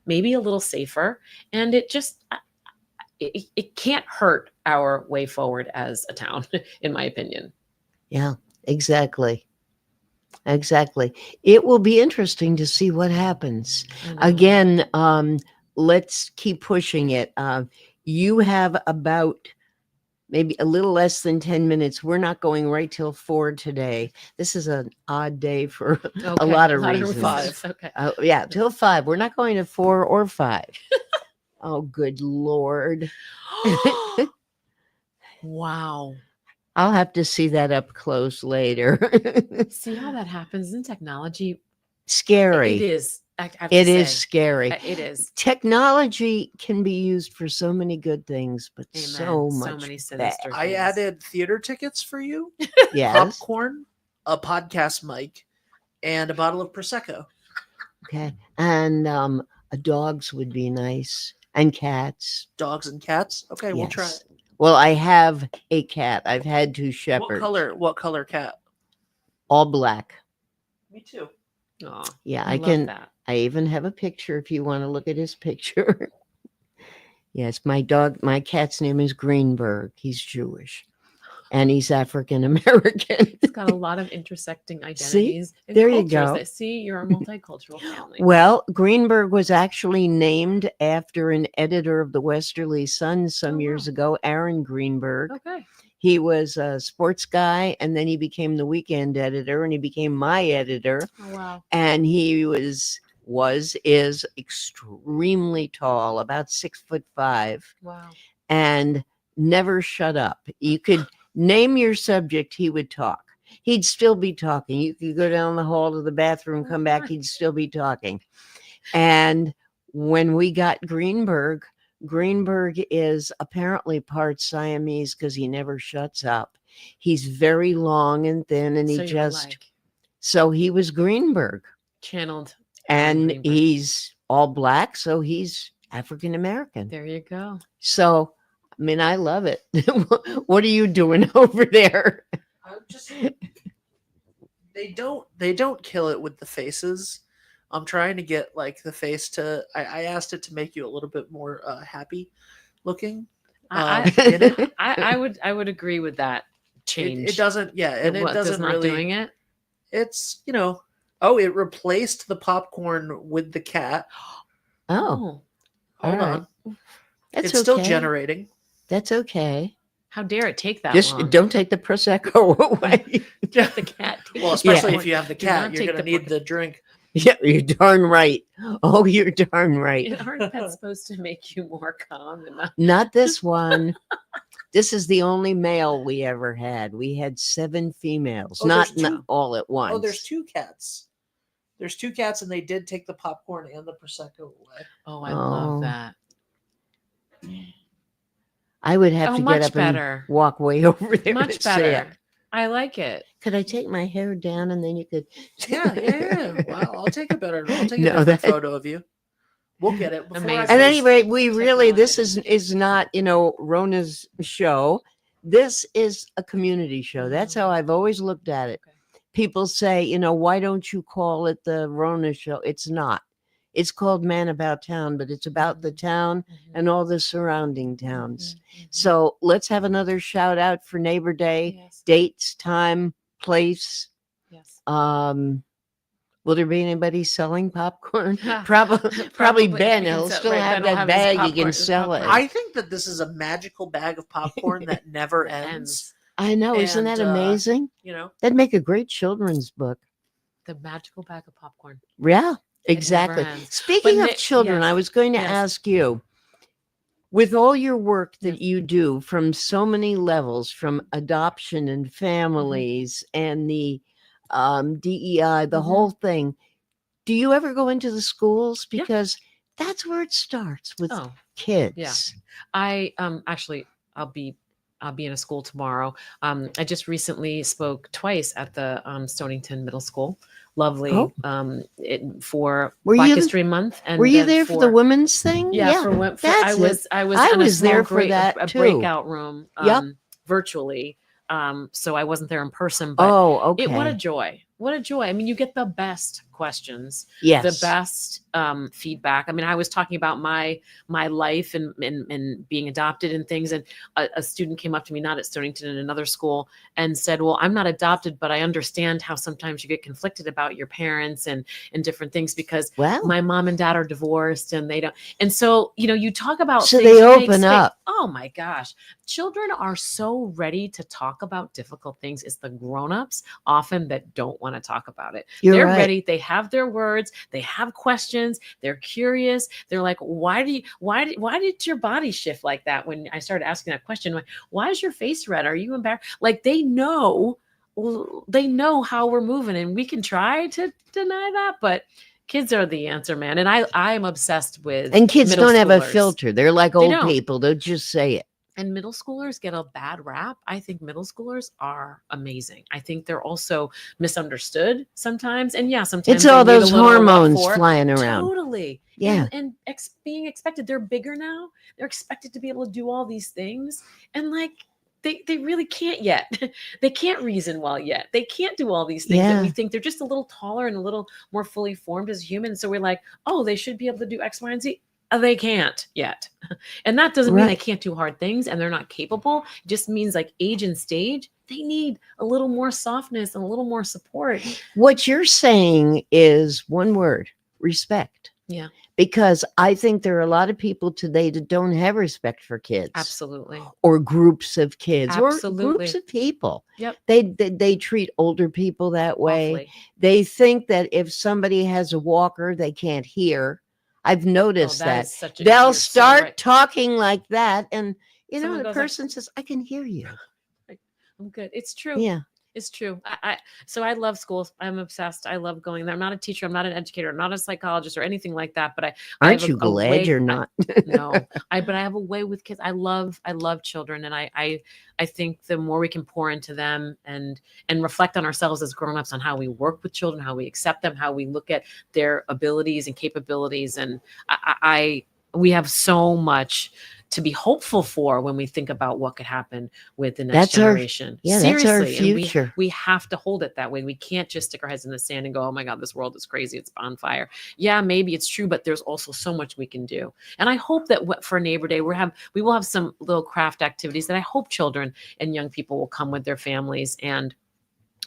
Speaker 15: maybe a little safer. And it just, it can't hurt our way forward as a town, in my opinion.
Speaker 1: Yeah, exactly. Exactly. It will be interesting to see what happens. Again, let's keep pushing it. You have about maybe a little less than 10 minutes. We're not going right till 4 today. This is an odd day for a lot of reasons.
Speaker 15: 5. Okay.
Speaker 1: Yeah, till 5. We're not going to 4 or 5. Oh, good Lord.
Speaker 15: Wow.
Speaker 1: I'll have to see that up close later.
Speaker 15: See how that happens in technology?
Speaker 1: Scary.
Speaker 15: It is.
Speaker 1: It is scary.
Speaker 15: It is.
Speaker 1: Technology can be used for so many good things, but
Speaker 15: Amen.
Speaker 1: so much
Speaker 15: many
Speaker 1: bad.
Speaker 15: sinister things.
Speaker 2: I added theater tickets for you.
Speaker 1: Yes.
Speaker 2: Popcorn, a podcast mic, and a bottle of Prosecco.
Speaker 1: Okay. And dogs would be nice. And cats.
Speaker 2: Dogs and cats? Okay, we'll try
Speaker 1: Yes.
Speaker 2: it.
Speaker 1: Well, I have a cat. I've had 2
Speaker 2: What
Speaker 1: shepherds.
Speaker 2: color cat?
Speaker 1: All black.
Speaker 2: Me too.
Speaker 15: Aw,
Speaker 1: Yeah,
Speaker 15: I
Speaker 1: I
Speaker 15: love
Speaker 1: can.
Speaker 15: that.
Speaker 1: I even have a picture if you want to look at his picture. Yes, my cat's name is Greenberg. He's Jewish. And he's African American.
Speaker 15: It's got a lot of intersecting identities and
Speaker 1: there you
Speaker 15: cultures.
Speaker 1: go.
Speaker 15: See, you're a multicultural family.
Speaker 1: Well, Greenberg was actually named after an editor of the Westerly Sun some years ago, Aaron Greenberg.
Speaker 15: Okay.
Speaker 1: He was a sports guy, and then he became the weekend editor, and he became my editor.
Speaker 15: Oh, wow.
Speaker 1: And he is extremely tall, about 6'5".
Speaker 15: Wow.
Speaker 1: And never shut up. You could name your subject, he would talk. He'd still be talking. You could go down the hall to the bathroom, come back, he'd still be talking. And when we got Greenberg is apparently part Siamese because he never shuts up. He's very long and thin, and so he was Greenberg.
Speaker 15: Channeled.
Speaker 1: And
Speaker 15: Greenberg.
Speaker 1: he's all black, so he's African American.
Speaker 15: There you go.
Speaker 1: So, I mean, I love it. What are you doing over there?
Speaker 2: They don't kill it with the faces. I'm trying to get like the face to. I asked it to make you a little bit more happy looking.
Speaker 15: I would agree with that change.
Speaker 2: It doesn't. Yeah, and it doesn't
Speaker 15: not
Speaker 2: really
Speaker 15: doing it.
Speaker 2: It's it replaced the popcorn with the cat.
Speaker 1: Oh,
Speaker 2: hold
Speaker 1: right.
Speaker 2: on.
Speaker 1: That's
Speaker 2: It's still
Speaker 1: okay.
Speaker 2: generating.
Speaker 1: That's okay.
Speaker 15: How dare it take that
Speaker 1: Just
Speaker 15: long?
Speaker 1: don't take the Prosecco away.
Speaker 15: The cat.
Speaker 2: Well, especially
Speaker 1: Yeah.
Speaker 2: if you have the
Speaker 15: Do
Speaker 2: cat,
Speaker 15: not
Speaker 2: you're
Speaker 15: take
Speaker 2: going to
Speaker 15: the
Speaker 2: need the drink.
Speaker 1: Yeah, you're darn right. Oh, you're darn right.
Speaker 15: Aren't pets supposed to make you more calm? And
Speaker 1: Not this one. This is the only male we ever had. We had 7 females,
Speaker 2: Oh,
Speaker 1: not
Speaker 2: there's two.
Speaker 1: all at once.
Speaker 2: Oh, there's 2 cats. There's 2 cats, and they did take the popcorn and the Prosecco away.
Speaker 15: Oh, I love
Speaker 1: Oh.
Speaker 15: that.
Speaker 1: I would have to
Speaker 15: much
Speaker 1: get up
Speaker 15: better.
Speaker 1: and walk way over there.
Speaker 15: Much
Speaker 1: to see it.
Speaker 15: better. I like it.
Speaker 1: Could I take my hair down and then you could?
Speaker 2: Yeah. Well, I'll take a different
Speaker 1: No, that-
Speaker 2: photo of you. We'll get it. Before I
Speaker 15: Amazing.
Speaker 1: At any
Speaker 2: post-
Speaker 1: rate, we really, this is not, Rona's show. This is a community show. That's how I've always looked at it. People say, why don't you call it the Rona show? It's not. It's called Man About Town, but it's about the town and all the surrounding towns. So let's have another shout out for Neighbor Day.
Speaker 15: Yes.
Speaker 1: Dates, time, place.
Speaker 15: Yes.
Speaker 1: Will there be anybody selling popcorn? Probably Ben.
Speaker 15: we can
Speaker 1: He'll
Speaker 15: sell-
Speaker 1: still
Speaker 15: right,
Speaker 1: have
Speaker 15: Ben will
Speaker 1: that
Speaker 15: have his
Speaker 1: bag. He
Speaker 15: popcorn-
Speaker 1: can
Speaker 15: his
Speaker 1: sell it.
Speaker 15: popcorn.
Speaker 2: I think that this is a magical bag of popcorn that never ends.
Speaker 1: I know. Isn't
Speaker 2: And,
Speaker 1: that amazing? That'd make a great children's book.
Speaker 15: The magical bag of popcorn.
Speaker 1: Yeah,
Speaker 15: It
Speaker 1: exactly.
Speaker 15: never ends.
Speaker 1: Speaking
Speaker 15: But
Speaker 1: of children, I was going to ask you, with all your work that you do from so many levels, from adoption and families and the DEI, the whole thing, do you ever go into the schools? Because that's where it starts with kids.
Speaker 15: Yeah. I actually I'll be in a school tomorrow. I just recently spoke twice at the Stonington Middle School. Lovely.
Speaker 1: Oh.
Speaker 15: For
Speaker 1: Were
Speaker 15: Black
Speaker 1: you the-
Speaker 15: History Month. And
Speaker 1: Were you
Speaker 15: then
Speaker 1: there for the women's thing?
Speaker 15: Yeah, for I
Speaker 1: that's
Speaker 15: was
Speaker 1: it.
Speaker 15: I was
Speaker 1: I
Speaker 15: in
Speaker 1: was
Speaker 15: a small
Speaker 1: there for that
Speaker 15: a
Speaker 1: too.
Speaker 15: breakout room
Speaker 1: Yep.
Speaker 15: virtually. So I wasn't there in person, but
Speaker 1: Oh,
Speaker 15: what a
Speaker 1: okay.
Speaker 15: joy. What a joy. I mean, you get the best questions,
Speaker 1: Yes.
Speaker 15: the best feedback. I mean, I was talking about my life and being adopted and things. And a student came up to me, not at Stonington, in another school, and said, well, I'm not adopted, but I understand how sometimes you get conflicted about your parents and different things because
Speaker 1: Wow.
Speaker 15: my mom and dad are divorced and they don't. And so, you talk about
Speaker 1: So
Speaker 15: things,
Speaker 1: they
Speaker 15: you make
Speaker 1: open
Speaker 15: space.
Speaker 1: up.
Speaker 15: Oh my gosh. Children are so ready to talk about difficult things. It's the grown-ups often that don't want to talk about it.
Speaker 1: You're
Speaker 15: They're
Speaker 1: right.
Speaker 15: ready. They have their words. They have questions. They're curious. They're like, why did your body shift like that? When I started asking that question, why is your face red? Are you embarrassed? Like they know how we're moving, and we can try to deny that, but kids are the answer, man. And I'm obsessed with
Speaker 1: And kids
Speaker 15: middle
Speaker 1: don't have a
Speaker 15: schoolers.
Speaker 1: filter. They're like
Speaker 15: They
Speaker 1: old
Speaker 15: don't.
Speaker 1: people. They'll just say it.
Speaker 15: And middle schoolers get a bad rap. I think middle schoolers are amazing. I think they're also misunderstood sometimes. And yeah, sometimes
Speaker 1: It's all
Speaker 15: they need a
Speaker 1: those
Speaker 15: little what
Speaker 1: hormones
Speaker 15: for.
Speaker 1: flying around.
Speaker 15: Totally.
Speaker 1: Yeah.
Speaker 15: And being expected. They're bigger now. They're expected to be able to do all these things. And like they really can't yet. They can't reason well yet. They can't do all these things that we
Speaker 1: Yeah.
Speaker 15: think. They're just a little taller and a little more fully formed as humans. So we're like, oh, they should be able to do X, Y, and Z. They can't yet. And that doesn't mean they
Speaker 1: Right.
Speaker 15: can't do hard things and they're not capable. It just means like age and stage, they need a little more softness and a little more support.
Speaker 1: What you're saying is one word: respect.
Speaker 15: Yeah.
Speaker 1: Because I think there are a lot of people today that don't have respect for kids.
Speaker 15: Absolutely.
Speaker 1: Or groups of kids or
Speaker 15: Absolutely.
Speaker 1: groups of people.
Speaker 15: Yep.
Speaker 1: They treat older people that way.
Speaker 15: Awfully.
Speaker 1: They think that if somebody has a walker, they can't hear. I've noticed
Speaker 15: that
Speaker 1: that.
Speaker 15: is such a-
Speaker 1: They'll
Speaker 15: you're so
Speaker 1: start
Speaker 15: right.
Speaker 1: talking like that, and
Speaker 15: Someone
Speaker 1: the
Speaker 15: goes like-
Speaker 1: person says, "I can hear you."
Speaker 15: I'm good. It's true.
Speaker 1: Yeah.
Speaker 15: It's true. So I love schools. I'm obsessed. I love going there. I'm not a teacher. I'm not an educator. I'm not a psychologist or anything like that. But I
Speaker 1: Aren't
Speaker 15: have
Speaker 1: you glad you're not?
Speaker 15: No, but I have a way with kids. I love children, and I think the more we can pour into them and reflect on ourselves as grown-ups on how we work with children, how we accept them, how we look at their abilities and capabilities, and we have so much to be hopeful for when we think about what could happen with the next generation.
Speaker 1: That's
Speaker 15: Seriously,
Speaker 1: our
Speaker 15: and
Speaker 1: future.
Speaker 15: we have to hold it that way. We can't just stick our heads in the sand and go, "Oh my God, this world is crazy. It's on fire." Yeah, maybe it's true, but there's also so much we can do. And I hope that for Neighbor Day, we will have some little craft activities that I hope children and young people will come with their families. And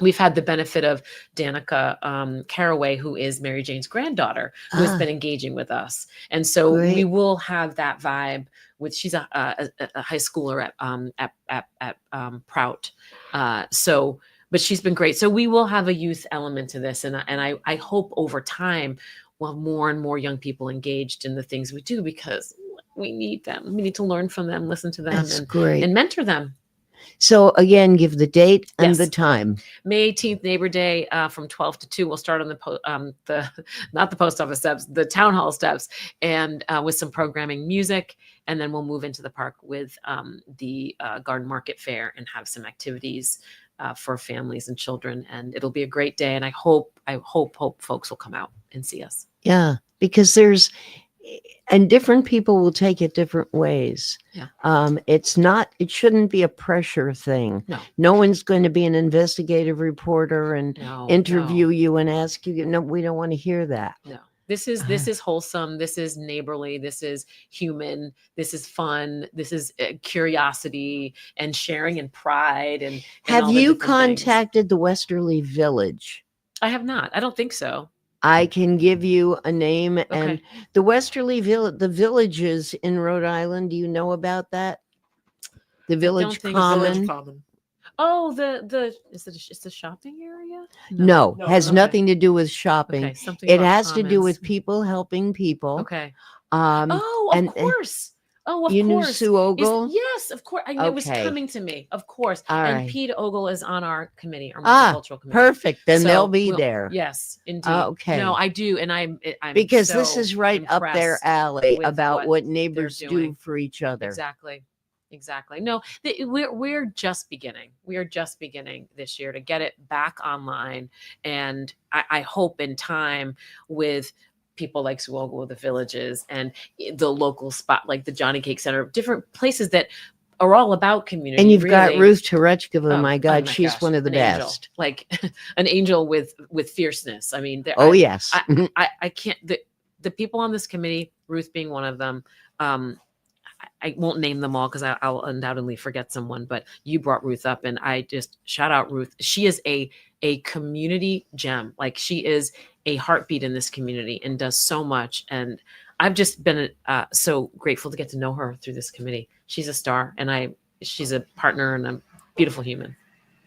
Speaker 15: we've had the benefit of Danica Caraway, who is Mary Jane's granddaughter, who has been engaging with us. And so we
Speaker 1: Great.
Speaker 15: will have that vibe with, she's a high schooler at Prout. But she's been great. So we will have a youth element to this. And I hope over time, we'll have more and more young people engaged in the things we do, because we need them. We need to learn from them, listen to them,
Speaker 1: That's great.
Speaker 15: and mentor them.
Speaker 1: So again, give the date and the
Speaker 15: Yes.
Speaker 1: time.
Speaker 15: May 18th, Neighbor Day, from 12 to 2. We'll start on not the post office steps, the town hall steps, and with some programming, music, and then we'll move into the park with the garden market fair and have some activities for families and children. And it'll be a great day. And I hope folks will come out and see us.
Speaker 1: Yeah, because and different people will take it different ways.
Speaker 15: Yeah.
Speaker 1: It shouldn't be a pressure thing. No one's going to be an investigative reporter and interview you and ask you. No, we don't want to hear that.
Speaker 15: No. This is wholesome. This is neighborly. This is human. This is fun. This is curiosity and sharing and pride. And
Speaker 1: Have
Speaker 15: all the
Speaker 1: you
Speaker 15: different things.
Speaker 1: contacted the Westerly Village?
Speaker 15: I have not. I don't think so.
Speaker 1: I can give you a name. And the Westerly Village, the villages in Rhode Island. Do you know about that? The Village Common.
Speaker 2: Village Common.
Speaker 15: Oh, it's the shopping area?
Speaker 1: No, has nothing to do with shopping.
Speaker 15: Okay, something
Speaker 1: It
Speaker 15: about
Speaker 1: has to do
Speaker 15: commons.
Speaker 1: with people helping people.
Speaker 15: Okay.
Speaker 1: Oh,
Speaker 15: Of course. Oh, of
Speaker 1: you knew
Speaker 15: course.
Speaker 1: Sue Ogle?
Speaker 15: Yes, of course. It was
Speaker 1: Okay.
Speaker 15: coming to me. Of course.
Speaker 1: All
Speaker 15: and
Speaker 1: right.
Speaker 15: Pete Ogle is on our committee, our
Speaker 1: Ah,
Speaker 15: multicultural committee.
Speaker 1: perfect. Then they'll be there.
Speaker 15: Yes, indeed.
Speaker 1: Okay.
Speaker 15: No, I do, and I'm
Speaker 1: Because
Speaker 15: so
Speaker 1: this is right up their
Speaker 15: impressed
Speaker 1: alley
Speaker 15: with
Speaker 1: about what
Speaker 15: they're
Speaker 1: neighbors do
Speaker 15: doing.
Speaker 1: for each other.
Speaker 15: Exactly. No, we're just beginning. We are just beginning this year to get it back online, and I hope in time with people like Sue Ogle with the villages and the local spot like the Johnny Cake Center, different places that are all about community.
Speaker 1: And you've got
Speaker 15: really.
Speaker 1: Ruth Terechkova.
Speaker 15: Oh,
Speaker 1: My God,
Speaker 15: my
Speaker 1: she's
Speaker 15: gosh,
Speaker 1: one of the
Speaker 15: an angel.
Speaker 1: best.
Speaker 15: Like an angel with fierceness. I mean,
Speaker 1: Oh, yes.
Speaker 15: I can't. The people on this committee, Ruth being one of them. I won't name them all because I'll undoubtedly forget someone. But you brought Ruth up, and I just shout out Ruth. She is a community gem. Like, she is a heartbeat in this community and does so much. And I've just been so grateful to get to know her through this committee. She's a star, and she's a partner and a beautiful human.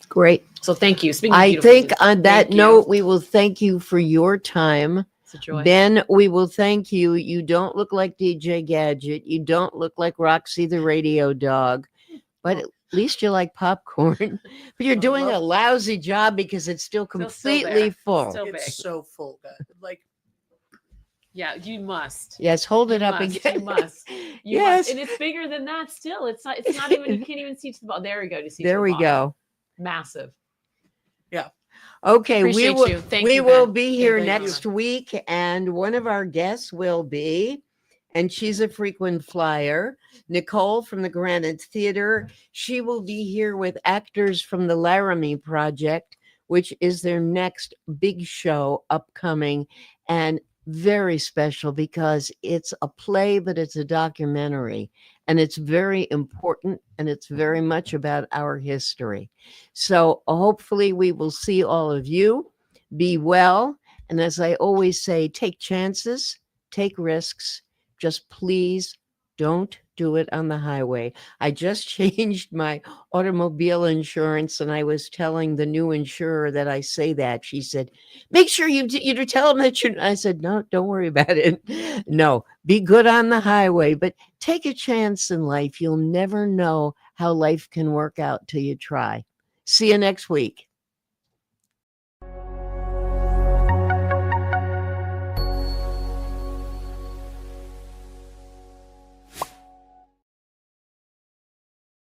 Speaker 1: Great.
Speaker 15: So thank you. Speaking of
Speaker 1: I
Speaker 15: beautiful
Speaker 1: think
Speaker 15: humans,
Speaker 1: on that
Speaker 15: thank you.
Speaker 1: note, we will thank you for your time.
Speaker 15: It's a joy.
Speaker 1: Ben, we will thank you. You don't look like DJ Gadget. You don't look like Roxy the radio dog, but at least you like popcorn. But you're doing a lousy job because it's still completely full.
Speaker 2: It's so full, guys. Like,
Speaker 15: Yeah, you must.
Speaker 1: Yes, hold it
Speaker 15: You
Speaker 1: up
Speaker 15: must,
Speaker 1: again.
Speaker 15: You must. You
Speaker 1: Yes.
Speaker 15: must. And it's bigger than that still. It's not even, you can't even see to the bottom. There we go. To see
Speaker 1: There
Speaker 15: to the
Speaker 1: we
Speaker 15: bottom.
Speaker 1: go.
Speaker 15: Massive.
Speaker 2: Yeah.
Speaker 1: Okay,
Speaker 15: Appreciate
Speaker 1: will
Speaker 15: you. Thank
Speaker 1: we
Speaker 15: you,
Speaker 1: will
Speaker 15: Ben.
Speaker 1: be here
Speaker 15: Thank you.
Speaker 1: next week, and one of our guests will be, and she's a frequent flyer, Nicole from the Granite Theater. She will be here with actors from the Laramie Project, which is their next big show upcoming, and very special because it's a play, but it's a documentary, and it's very important, and it's very much about our history. So hopefully we will see all of you. Be well. And as I always say, take chances, take risks. Just please don't do it on the highway. I just changed my automobile insurance, and I was telling the new insurer that I say that. She said, make sure you tell them that you. I said, no, don't worry about it. No, be good on the highway, but take a chance in life. You'll never know how life can work out till you try. See you next week.